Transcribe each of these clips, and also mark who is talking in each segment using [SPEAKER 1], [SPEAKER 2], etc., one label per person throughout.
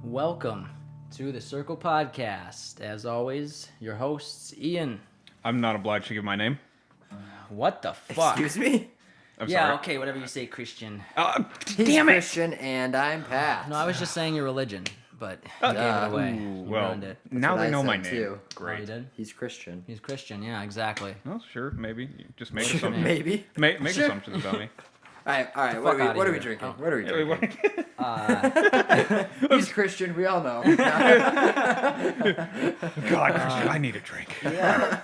[SPEAKER 1] Welcome to the Circle Podcast. As always, your hosts, Ian.
[SPEAKER 2] I'm not obliged to give my name.
[SPEAKER 1] What the fuck?
[SPEAKER 3] Excuse me?
[SPEAKER 2] I'm
[SPEAKER 1] Yeah,
[SPEAKER 2] sorry.
[SPEAKER 1] okay, whatever you say, Christian.
[SPEAKER 3] He's
[SPEAKER 2] Damn it!
[SPEAKER 3] Christian and I'm Pat.
[SPEAKER 1] No, I was just saying your religion, but you gave it away.
[SPEAKER 2] Ooh,
[SPEAKER 1] You
[SPEAKER 2] well,
[SPEAKER 1] ruined it.
[SPEAKER 2] now
[SPEAKER 3] what
[SPEAKER 2] they
[SPEAKER 3] I
[SPEAKER 2] know my
[SPEAKER 3] said,
[SPEAKER 2] name.
[SPEAKER 3] too.
[SPEAKER 1] Oh, you
[SPEAKER 2] Great.
[SPEAKER 1] did?
[SPEAKER 3] He's Christian.
[SPEAKER 1] He's Christian, yeah, exactly.
[SPEAKER 2] Well, sure, maybe. Just make
[SPEAKER 1] Sure,
[SPEAKER 2] assumptions.
[SPEAKER 3] Maybe.
[SPEAKER 2] Make
[SPEAKER 1] Sure.
[SPEAKER 2] assumptions about me.
[SPEAKER 3] All right.
[SPEAKER 1] fuck
[SPEAKER 3] What
[SPEAKER 1] outta
[SPEAKER 3] are we
[SPEAKER 1] here.
[SPEAKER 3] drinking?
[SPEAKER 1] Oh.
[SPEAKER 3] What are we drinking?
[SPEAKER 1] Uh,
[SPEAKER 3] He's Christian. We all know.
[SPEAKER 2] God, Christian, I need a drink.
[SPEAKER 1] yeah.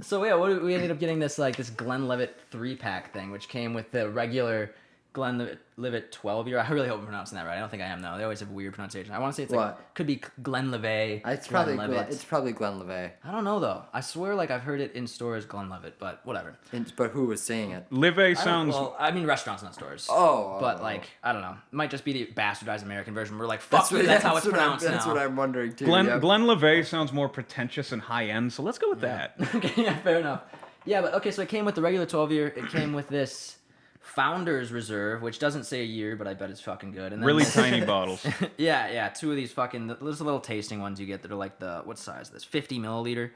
[SPEAKER 1] So yeah, we ended up getting this Glenlivet 3-pack thing, which came with the regular Glenlivet 12-year. I really hope I'm pronouncing that right. I don't think I am though. They always have weird pronunciation. I want to say it's
[SPEAKER 3] What?
[SPEAKER 1] could be Glenlivet.
[SPEAKER 3] It's probably
[SPEAKER 1] Glenlivet.
[SPEAKER 3] Glenlivet.
[SPEAKER 1] I don't know though. I swear I've heard it in stores Glenlivet, but whatever.
[SPEAKER 3] But who was saying it?
[SPEAKER 2] Live sounds.
[SPEAKER 1] I mean restaurants, not stores.
[SPEAKER 3] Oh.
[SPEAKER 1] But I don't know. It might just be the bastardized American version. We're like, fuck you, that's how it's pronounced
[SPEAKER 3] That's
[SPEAKER 1] now.
[SPEAKER 3] what I'm wondering too.
[SPEAKER 2] Glen
[SPEAKER 3] yeah.
[SPEAKER 2] Glenlivet sounds more pretentious and high end, so let's go with that.
[SPEAKER 1] Okay, yeah, fair enough. Yeah, but okay, so it came with the regular 12-year. It came with this Founders Reserve, which doesn't say a year, but I bet it's fucking good. And then
[SPEAKER 2] Really
[SPEAKER 1] this-
[SPEAKER 2] tiny bottles.
[SPEAKER 1] yeah, two of these fucking. There's little tasting ones you get that are like what size is this? 50 milliliter.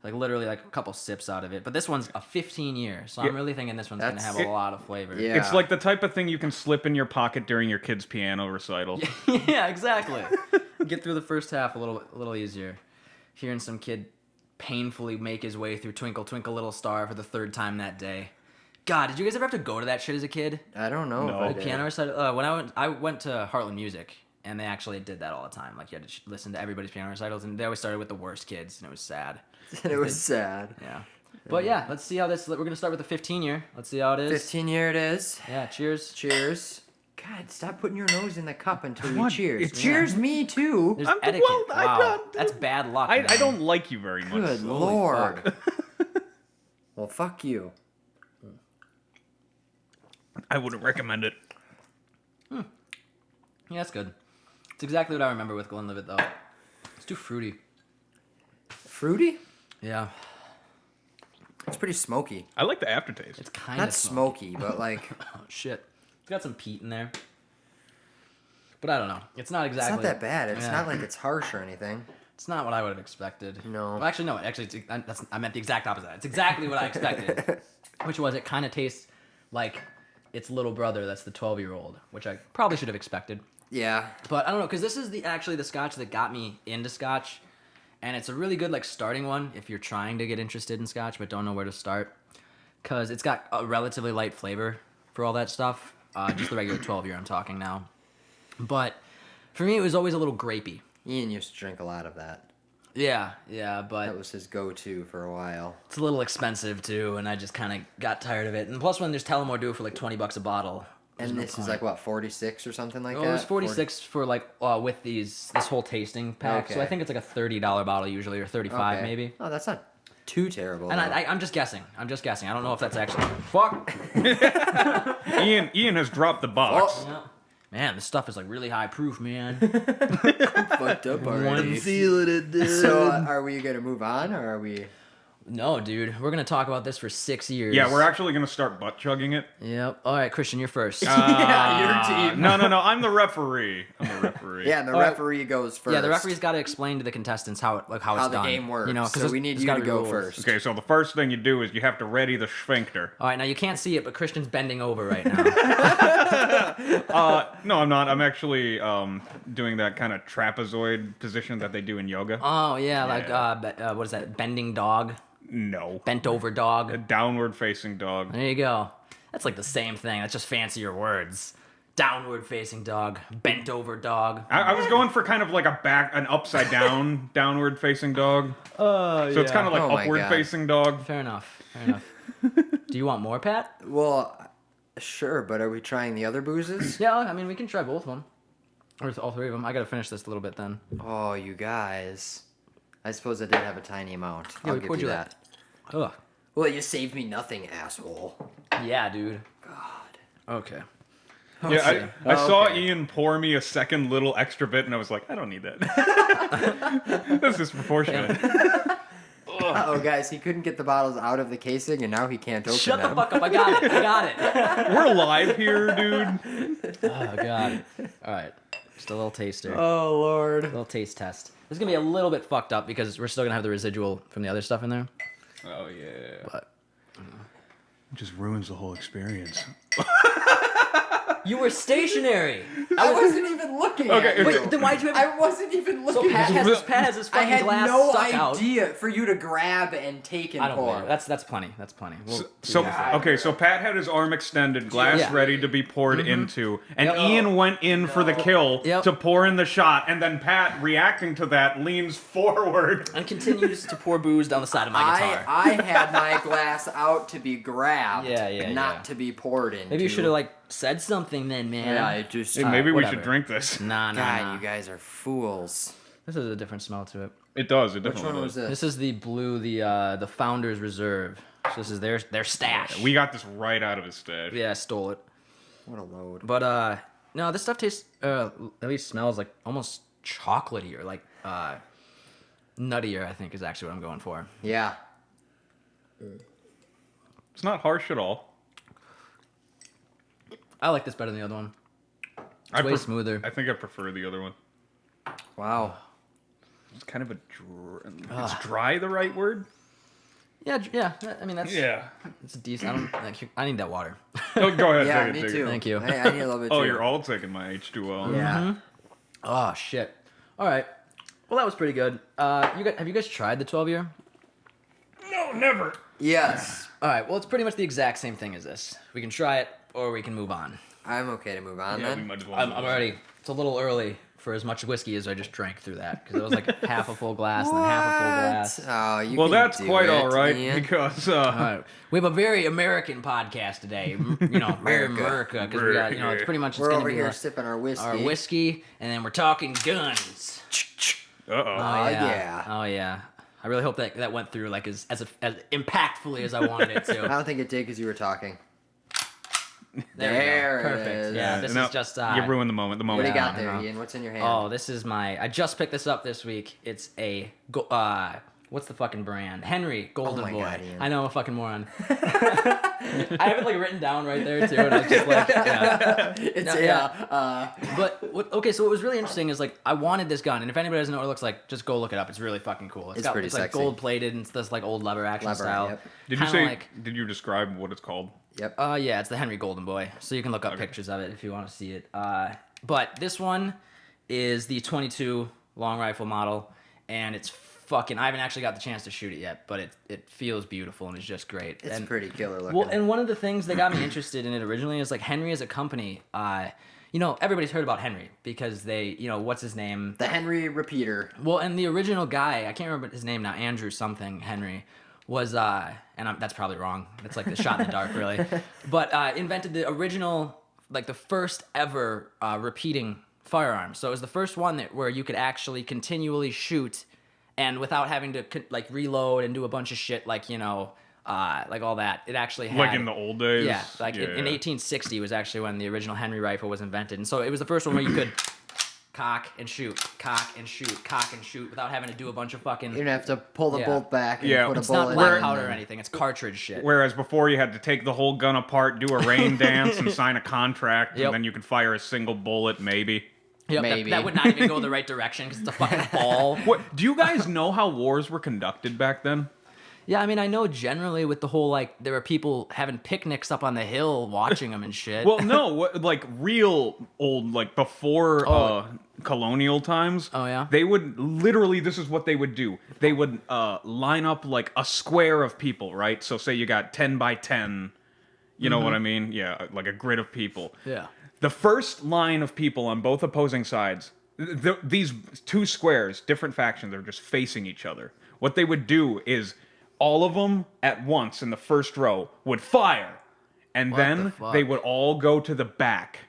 [SPEAKER 1] Like literally like a couple sips out of it. But this one's a 15-year, so I'm
[SPEAKER 2] Yeah.
[SPEAKER 1] really thinking this one's gonna have
[SPEAKER 3] That's-
[SPEAKER 1] a lot of flavor.
[SPEAKER 3] Yeah.
[SPEAKER 2] It's like the type of thing you can slip in your pocket during your kid's piano recital.
[SPEAKER 1] Yeah, exactly. Get through the first half a little easier. Hearing some kid painfully make his way through Twinkle Twinkle Little Star for the third time that day. God, did you guys ever have to go to that shit as a kid?
[SPEAKER 3] I don't know.
[SPEAKER 2] No.
[SPEAKER 3] If I
[SPEAKER 2] The
[SPEAKER 3] did.
[SPEAKER 1] Piano recital. When I went to Heartland Music, and they actually did that all the time. Like you had to listen to everybody's piano recitals, and they always started with the worst kids, and it was sad.
[SPEAKER 3] It was sad.
[SPEAKER 1] Yeah. But yeah, let's see how this. We're gonna start with the 15-year. Let's see how it is.
[SPEAKER 3] 15-year it is.
[SPEAKER 1] Yeah. Cheers.
[SPEAKER 3] Cheers. God, stop putting your nose in the cup until you
[SPEAKER 2] on,
[SPEAKER 3] cheers.
[SPEAKER 2] it's-
[SPEAKER 3] Cheers me too.
[SPEAKER 1] There's
[SPEAKER 2] I'm-
[SPEAKER 1] etiquette.
[SPEAKER 2] well, I
[SPEAKER 1] Wow,
[SPEAKER 2] don't-
[SPEAKER 1] that's bad luck.
[SPEAKER 2] I
[SPEAKER 1] man.
[SPEAKER 2] don't like you very much.
[SPEAKER 3] Good
[SPEAKER 2] so-
[SPEAKER 3] lord. Well, fuck you.
[SPEAKER 2] I wouldn't recommend it.
[SPEAKER 1] Yeah, that's good. It's exactly what I remember with Glenlivet, though. It's too fruity.
[SPEAKER 3] Fruity?
[SPEAKER 1] Yeah.
[SPEAKER 3] It's pretty smoky.
[SPEAKER 2] I like the aftertaste.
[SPEAKER 1] It's kind of
[SPEAKER 3] Not smoky, but like
[SPEAKER 1] Oh shit. It's got some peat in there. But I don't know. It's not
[SPEAKER 3] it's
[SPEAKER 1] exactly.
[SPEAKER 3] not that bad. It's
[SPEAKER 1] Yeah.
[SPEAKER 3] not like it's harsh or anything.
[SPEAKER 1] It's not what I would have expected.
[SPEAKER 3] No.
[SPEAKER 1] Well, actually, no. I meant the exact opposite. It's exactly what I expected, which was it kind of tastes like its little brother. That's the 12-year-old, which I probably should have expected.
[SPEAKER 3] Yeah.
[SPEAKER 1] But I don't know, because this is actually the Scotch that got me into Scotch, and it's a really good starting one if you're trying to get interested in Scotch but don't know where to start, because it's got a relatively light flavor for all that stuff. Just the regular 12-year I'm talking now. But for me, it was always a little grapey.
[SPEAKER 3] Ian used to drink a lot of that.
[SPEAKER 1] Yeah,
[SPEAKER 3] That
[SPEAKER 1] but
[SPEAKER 3] was his go-to for a while.
[SPEAKER 1] it's a little expensive too, and I just kind of got tired of it. And plus, when there's Tullamore Dew for like $20 a bottle. there's
[SPEAKER 3] And
[SPEAKER 1] no
[SPEAKER 3] this is
[SPEAKER 1] point.
[SPEAKER 3] like what, 46 or something like
[SPEAKER 1] Oh,
[SPEAKER 3] that?
[SPEAKER 1] it was 46 for with this whole tasting pack. So
[SPEAKER 3] Okay.
[SPEAKER 1] I think it's like a $30 bottle usually, or 35
[SPEAKER 3] Okay.
[SPEAKER 1] maybe.
[SPEAKER 3] Oh, that's not too terrible.
[SPEAKER 1] And
[SPEAKER 3] though.
[SPEAKER 1] I'm just guessing. I don't know if that's actually. Fuck.
[SPEAKER 2] Ian has dropped the box.
[SPEAKER 3] Oh.
[SPEAKER 1] Yeah. Man, this stuff is like really high proof, man.
[SPEAKER 3] fucked up already.
[SPEAKER 1] feeling it, dude.
[SPEAKER 3] So are we gonna move on, or are we?
[SPEAKER 1] No, dude. We're gonna talk about this for 6 years.
[SPEAKER 2] Yeah, we're actually going to start butt chugging it.
[SPEAKER 1] Yep. All right, Christian, you're first.
[SPEAKER 3] Yeah, your team.
[SPEAKER 2] No, I'm the referee.
[SPEAKER 3] Yeah, and the
[SPEAKER 1] All right.
[SPEAKER 3] referee goes first.
[SPEAKER 1] Yeah, the referee's got to explain to the contestants how it's
[SPEAKER 3] the
[SPEAKER 1] done.
[SPEAKER 3] game works.
[SPEAKER 1] You know, 'cause
[SPEAKER 3] So
[SPEAKER 1] there's-
[SPEAKER 3] we need
[SPEAKER 1] there's
[SPEAKER 3] you
[SPEAKER 1] gotta
[SPEAKER 3] to
[SPEAKER 1] be
[SPEAKER 3] go
[SPEAKER 1] rules.
[SPEAKER 3] first.
[SPEAKER 2] Okay, so the first thing you do is you have to ready the sphincter.
[SPEAKER 1] All right, now you can't see it, but Christian's bending over right now.
[SPEAKER 2] No, I'm not. I'm actually doing that kind of trapezoid position that they do in yoga.
[SPEAKER 1] Oh yeah, like
[SPEAKER 2] Yeah.
[SPEAKER 1] what is that? Bending dog,
[SPEAKER 2] No.
[SPEAKER 1] bent over dog.
[SPEAKER 2] A downward facing dog.
[SPEAKER 1] There you go. That's like the same thing. That's just fancier words. Downward facing dog, bent over dog.
[SPEAKER 2] I was going for kind of like an upside down downward facing dog.
[SPEAKER 1] Oh,
[SPEAKER 2] So it's kind of like
[SPEAKER 3] Oh my
[SPEAKER 2] upward
[SPEAKER 3] God.
[SPEAKER 2] facing dog.
[SPEAKER 1] Fair enough. Fair enough. Do you want more, Pat?
[SPEAKER 3] Well, sure, but are we trying the other boozes?
[SPEAKER 1] Yeah, I mean we can try both of them, or all three of them. I gotta finish this a little bit then.
[SPEAKER 3] Oh, you guys. I suppose I did have a tiny amount.
[SPEAKER 1] Yeah,
[SPEAKER 3] I'll
[SPEAKER 1] we
[SPEAKER 3] give
[SPEAKER 1] poured
[SPEAKER 3] you
[SPEAKER 1] you
[SPEAKER 3] that.
[SPEAKER 1] Ugh.
[SPEAKER 3] Well, you saved me nothing, asshole.
[SPEAKER 1] Yeah, dude.
[SPEAKER 3] God.
[SPEAKER 1] Okay.
[SPEAKER 2] Yeah, I
[SPEAKER 3] Oh,
[SPEAKER 2] saw
[SPEAKER 3] okay.
[SPEAKER 2] Ian pour me a second little extra bit, and I was like, I don't need that. That's disproportionate.
[SPEAKER 3] Uh-oh, guys, he couldn't get the bottles out of the casing, and now he can't open
[SPEAKER 1] Shut
[SPEAKER 3] them.
[SPEAKER 1] the fuck up! I got it.
[SPEAKER 2] We're live here, dude.
[SPEAKER 1] Oh god. All right. Just a little taster.
[SPEAKER 3] Oh Lord.
[SPEAKER 1] Little taste test. This is gonna be a little bit fucked up because we're still gonna have the residual from the other stuff in there.
[SPEAKER 2] Oh yeah.
[SPEAKER 1] But
[SPEAKER 2] It just ruins the whole experience.
[SPEAKER 1] you were stationary.
[SPEAKER 3] I wasn't even looking.
[SPEAKER 2] Okay,
[SPEAKER 3] At you.
[SPEAKER 1] Wait, then why'd you have?
[SPEAKER 3] I wasn't even
[SPEAKER 1] So
[SPEAKER 3] looking.
[SPEAKER 1] Pat
[SPEAKER 3] at
[SPEAKER 1] has,
[SPEAKER 3] you.
[SPEAKER 1] Pat has his
[SPEAKER 3] I
[SPEAKER 1] fucking
[SPEAKER 3] had
[SPEAKER 1] glass
[SPEAKER 3] no
[SPEAKER 1] stuck out.
[SPEAKER 3] idea for you to grab and take and
[SPEAKER 1] I don't
[SPEAKER 3] pour.
[SPEAKER 1] believe it. That's plenty. That's plenty. We'll
[SPEAKER 2] So
[SPEAKER 3] God.
[SPEAKER 2] okay, so Pat had his arm extended, glass
[SPEAKER 1] Yeah.
[SPEAKER 2] ready to be poured into, and
[SPEAKER 3] Yep.
[SPEAKER 2] Ian went in for the kill
[SPEAKER 1] Yep.
[SPEAKER 2] to pour in the shot, and then Pat, reacting to that, leans forward.
[SPEAKER 1] and continues to pour booze down the side of my guitar.
[SPEAKER 3] I had my glass out to be grabbed,
[SPEAKER 1] Yeah,
[SPEAKER 3] not
[SPEAKER 1] yeah.
[SPEAKER 3] to be poured into.
[SPEAKER 1] Maybe you should have like said something then, man.
[SPEAKER 3] Yeah, I just.
[SPEAKER 2] Hey, maybe we
[SPEAKER 1] whatever.
[SPEAKER 2] should drink this.
[SPEAKER 1] Nah,
[SPEAKER 3] God,
[SPEAKER 1] nah.
[SPEAKER 3] you guys are fools.
[SPEAKER 1] This is a different smell to it.
[SPEAKER 2] It does. It
[SPEAKER 3] Which
[SPEAKER 2] definitely
[SPEAKER 3] one was
[SPEAKER 2] does.
[SPEAKER 3] this?
[SPEAKER 1] This is the blue, the Founders Reserve. So this is their stash.
[SPEAKER 2] We got this right out of his stash.
[SPEAKER 1] Yeah, I stole it.
[SPEAKER 3] What a load.
[SPEAKER 1] But no, this stuff tastes at least smells like almost chocolatey or like nuttier. I think is actually what I'm going for.
[SPEAKER 3] Yeah.
[SPEAKER 2] It's not harsh at all.
[SPEAKER 1] I like this better than the other one. It's way smoother.
[SPEAKER 2] I think I prefer the other one.
[SPEAKER 3] Wow.
[SPEAKER 2] It's kind of a is dry the right word?
[SPEAKER 1] Yeah, yeah. I mean that's
[SPEAKER 2] Yeah.
[SPEAKER 1] it's a decent. I need that water.
[SPEAKER 2] Oh, go ahead.
[SPEAKER 3] Yeah,
[SPEAKER 2] take it,
[SPEAKER 3] me
[SPEAKER 2] take
[SPEAKER 3] too.
[SPEAKER 2] It.
[SPEAKER 1] Thank you.
[SPEAKER 3] I need a little bit
[SPEAKER 2] Oh,
[SPEAKER 3] too.
[SPEAKER 2] you're all taking my H2O.
[SPEAKER 3] Yeah.
[SPEAKER 1] Oh shit. All right. Well, that was pretty good. Have you guys tried the 12-year?
[SPEAKER 2] No, never.
[SPEAKER 3] Yes.
[SPEAKER 1] All right. Well, it's pretty much the exact same thing as this. We can try it or we can move on.
[SPEAKER 3] I'm okay to move on
[SPEAKER 2] Yeah, we
[SPEAKER 3] then.
[SPEAKER 2] might as well.
[SPEAKER 1] I'm already. It's a little early for as much whiskey as I just drank through that because it was like half a full glass and then half a full glass.
[SPEAKER 3] Oh, you
[SPEAKER 2] Well,
[SPEAKER 3] can
[SPEAKER 2] that's
[SPEAKER 3] do
[SPEAKER 2] quite
[SPEAKER 3] it,
[SPEAKER 2] all right
[SPEAKER 3] Ian.
[SPEAKER 2] because
[SPEAKER 1] All right. We have a very American podcast today. You know, very
[SPEAKER 3] America.
[SPEAKER 1] America because we got it's pretty much it's
[SPEAKER 3] We're
[SPEAKER 1] gonna
[SPEAKER 3] over
[SPEAKER 1] be
[SPEAKER 3] here
[SPEAKER 1] like
[SPEAKER 3] sipping our whiskey.
[SPEAKER 1] our whiskey and then we're talking guns.
[SPEAKER 2] Uh-oh.
[SPEAKER 3] Oh, yeah.
[SPEAKER 1] Oh yeah. I really hope that went through like as impactfully as I wanted it
[SPEAKER 3] I
[SPEAKER 1] to.
[SPEAKER 3] don't think it did because you were talking.
[SPEAKER 1] There we go.
[SPEAKER 3] There it
[SPEAKER 1] Perfect.
[SPEAKER 3] is.
[SPEAKER 1] Yeah, this
[SPEAKER 2] No,
[SPEAKER 1] is just
[SPEAKER 2] you ruined the moment. The
[SPEAKER 3] What
[SPEAKER 2] moment.
[SPEAKER 3] do you got
[SPEAKER 1] Yeah,
[SPEAKER 3] there,
[SPEAKER 1] I know.
[SPEAKER 3] Ian? What's in your hand?
[SPEAKER 1] Oh, this is I just picked this up this week. It's a what's the fucking brand? Henry Golden
[SPEAKER 3] my
[SPEAKER 1] Boy.
[SPEAKER 3] God, Ian.
[SPEAKER 1] I know I'm a fucking moron. I have it like written down right there too, and I was just like, yeah.
[SPEAKER 3] It's
[SPEAKER 1] No,
[SPEAKER 3] yeah.
[SPEAKER 1] But okay, so what was really interesting is like I wanted this gun, and if anybody doesn't know what it looks like, just go look it up. It's really fucking cool.
[SPEAKER 3] It's pretty
[SPEAKER 1] it's like
[SPEAKER 3] sexy.
[SPEAKER 1] gold plated and it's this like old lever action
[SPEAKER 3] Lever,
[SPEAKER 1] style.
[SPEAKER 3] yep.
[SPEAKER 2] Did you
[SPEAKER 1] Kinda
[SPEAKER 2] say?
[SPEAKER 1] like
[SPEAKER 2] Did you describe what it's called?
[SPEAKER 3] Yep.
[SPEAKER 1] yeah, it's the Henry Golden Boy. So you can look up pictures of it if you want to see it. But this one is the 22 long rifle model, and it's fucking. I haven't actually got the chance to shoot it yet, but it feels beautiful and it's just great.
[SPEAKER 3] It's
[SPEAKER 1] and,
[SPEAKER 3] pretty killer looking.
[SPEAKER 1] well, and one of the things that got me interested in it originally is like Henry as a company. You know, everybody's heard about Henry because they, you know, what's his name?
[SPEAKER 3] the Henry repeater.
[SPEAKER 1] Well, and the original guy, I can't remember his name now, Andrew something Henry, was that's probably wrong. It's like the shot in the dark, really. But invented the original, like the first ever repeating firearm. So it was the first one where you could actually continually shoot, and without having to like reload and do a bunch of shit, like like all that. It actually had
[SPEAKER 2] Like in the old days?
[SPEAKER 1] yeah, like in 1860 was actually when the original Henry rifle was invented, and so it was the first one where you could cock and shoot, cock and shoot, cock and shoot without having to do a bunch of fucking.
[SPEAKER 3] You don't have to pull the
[SPEAKER 1] Yeah.
[SPEAKER 3] bolt back and
[SPEAKER 2] Yeah.
[SPEAKER 3] put a
[SPEAKER 1] It's
[SPEAKER 3] bullet
[SPEAKER 1] not
[SPEAKER 3] in.
[SPEAKER 1] black
[SPEAKER 3] and
[SPEAKER 1] powder or
[SPEAKER 3] then-
[SPEAKER 1] anything. It's cartridge shit.
[SPEAKER 2] Whereas before you had to take the whole gun apart, do a rain dance, and sign a contract,
[SPEAKER 1] Yep.
[SPEAKER 2] and then you could fire a single bullet, maybe.
[SPEAKER 1] Yep,
[SPEAKER 3] Maybe.
[SPEAKER 1] that would not even go the right direction because it's a fucking ball.
[SPEAKER 2] What? Do you guys know how wars were conducted back then?
[SPEAKER 1] Yeah, I mean, I know generally with the whole like there were people having picnics up on the hill watching them and shit.
[SPEAKER 2] Well, no, like real old, like before colonial times.
[SPEAKER 1] Oh, yeah?
[SPEAKER 2] They would literally. This is what they would do. They would line up like a square of people, right? So say you got 10 by 10. You know what I mean? Yeah, like a grid of people.
[SPEAKER 1] yeah.
[SPEAKER 2] The first line of people on both opposing sides, these two squares, different factions, are just facing each other. What they would do is all of them at once in the first row would fire, and
[SPEAKER 1] the
[SPEAKER 2] then
[SPEAKER 1] fuck?
[SPEAKER 2] they would all go to the back.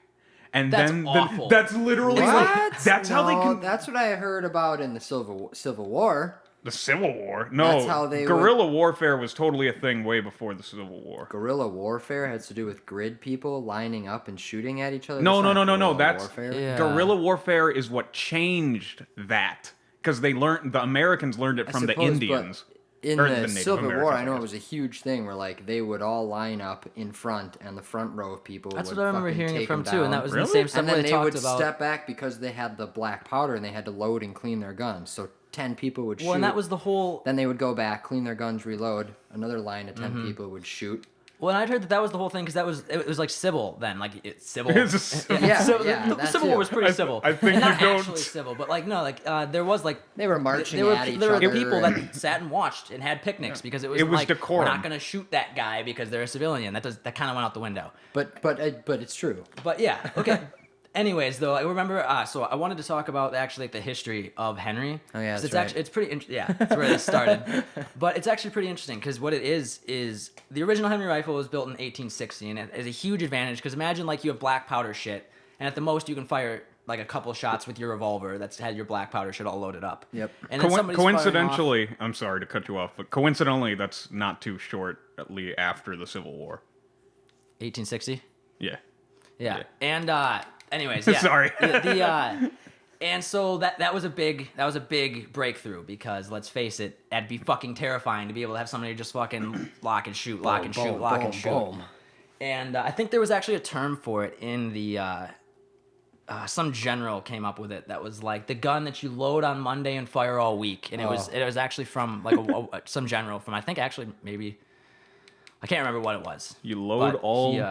[SPEAKER 2] And
[SPEAKER 1] That's
[SPEAKER 2] then
[SPEAKER 1] awful.
[SPEAKER 2] that's literally
[SPEAKER 3] What?
[SPEAKER 2] that's how they
[SPEAKER 3] No,
[SPEAKER 2] can
[SPEAKER 3] That's what I heard about in the Civil War.
[SPEAKER 2] the Civil War. No,
[SPEAKER 3] That's how they
[SPEAKER 2] guerrilla warfare was totally a thing way before the Civil War.
[SPEAKER 3] Guerrilla warfare has to do with grid people lining up and shooting at each other.
[SPEAKER 2] No,
[SPEAKER 3] That's
[SPEAKER 2] no,
[SPEAKER 3] not
[SPEAKER 2] no, no, no.
[SPEAKER 3] guerrilla
[SPEAKER 2] That's
[SPEAKER 3] warfare.
[SPEAKER 1] Yeah.
[SPEAKER 2] guerrilla warfare is what changed that because they learned the Americans learned it
[SPEAKER 3] I
[SPEAKER 2] from the
[SPEAKER 3] suppose, but
[SPEAKER 2] Indians.
[SPEAKER 3] in
[SPEAKER 2] Or
[SPEAKER 3] the
[SPEAKER 2] the Native
[SPEAKER 3] Civil War,
[SPEAKER 2] Americans,
[SPEAKER 3] I
[SPEAKER 2] I
[SPEAKER 3] know it
[SPEAKER 2] guess.
[SPEAKER 3] was a huge thing where like they would all line up in front, and the front row of people.
[SPEAKER 1] That's
[SPEAKER 3] would
[SPEAKER 1] what I remember
[SPEAKER 3] fucking
[SPEAKER 1] hearing it
[SPEAKER 3] take
[SPEAKER 1] from
[SPEAKER 3] 'em
[SPEAKER 1] too, and that
[SPEAKER 3] down.
[SPEAKER 1] was
[SPEAKER 2] Really?
[SPEAKER 1] the same stuff
[SPEAKER 3] And
[SPEAKER 1] where
[SPEAKER 3] then
[SPEAKER 1] they
[SPEAKER 3] they
[SPEAKER 1] talked
[SPEAKER 3] would
[SPEAKER 1] about.
[SPEAKER 3] step back because they had the black powder and they had to load and clean their guns. So 10 people would shoot.
[SPEAKER 1] Well, and that was the whole.
[SPEAKER 3] Then they would go back, clean their guns, reload. Another line of 10
[SPEAKER 1] Mm-hmm.
[SPEAKER 3] people would shoot.
[SPEAKER 1] Well, and I'd heard that was the whole thing because it was like civil then, like it's civil.
[SPEAKER 2] It's a civil-
[SPEAKER 3] Yeah,
[SPEAKER 1] civil,
[SPEAKER 3] yeah,
[SPEAKER 1] the
[SPEAKER 3] that
[SPEAKER 1] Civil War
[SPEAKER 3] too.
[SPEAKER 1] was pretty
[SPEAKER 2] I
[SPEAKER 1] civil.
[SPEAKER 2] think
[SPEAKER 1] and not
[SPEAKER 2] you don't-
[SPEAKER 1] actually civil, but like no, like there was like
[SPEAKER 3] They were marching
[SPEAKER 1] there were
[SPEAKER 3] at each
[SPEAKER 1] there were
[SPEAKER 3] other.
[SPEAKER 1] people
[SPEAKER 3] and-
[SPEAKER 1] that sat and watched and had picnics because it was
[SPEAKER 2] was
[SPEAKER 1] like
[SPEAKER 2] decorum.
[SPEAKER 1] we're not gonna shoot that guy because they're a civilian. That kind of went out the window.
[SPEAKER 3] But it's true.
[SPEAKER 1] But yeah, okay. Anyways, though, I remember. So I wanted to talk about actually like the history of Henry.
[SPEAKER 3] Oh, yeah,
[SPEAKER 1] 'Cause
[SPEAKER 3] that's
[SPEAKER 1] it's
[SPEAKER 3] right.
[SPEAKER 1] actually it's pretty. Yeah, that's where it started. But it's actually pretty interesting because what it is the original Henry rifle was built in 1860, and it is a huge advantage because imagine like you have black powder shit, and at the most you can fire like a couple shots with your revolver that's had your black powder shit all loaded up.
[SPEAKER 3] Yep.
[SPEAKER 1] And then somebody's firing off-
[SPEAKER 2] Coincidentally, I'm sorry to cut you off, but coincidentally, that's not too shortly after the Civil War.
[SPEAKER 1] 1860.
[SPEAKER 2] Yeah.
[SPEAKER 1] Yeah. And anyways, yeah.
[SPEAKER 2] Sorry.
[SPEAKER 1] And so that was a big breakthrough because let's face it, that'd be fucking terrifying to be able to have somebody just fucking lock and shoot, lock and shoot, lock and shoot.
[SPEAKER 3] boom.
[SPEAKER 1] And I think there was actually a term for it in the some general came up with it that was like the gun that you load on Monday and fire all week, and it was actually from like some general from I think actually maybe I can't remember what it was.
[SPEAKER 2] You load
[SPEAKER 1] But
[SPEAKER 2] all
[SPEAKER 1] he,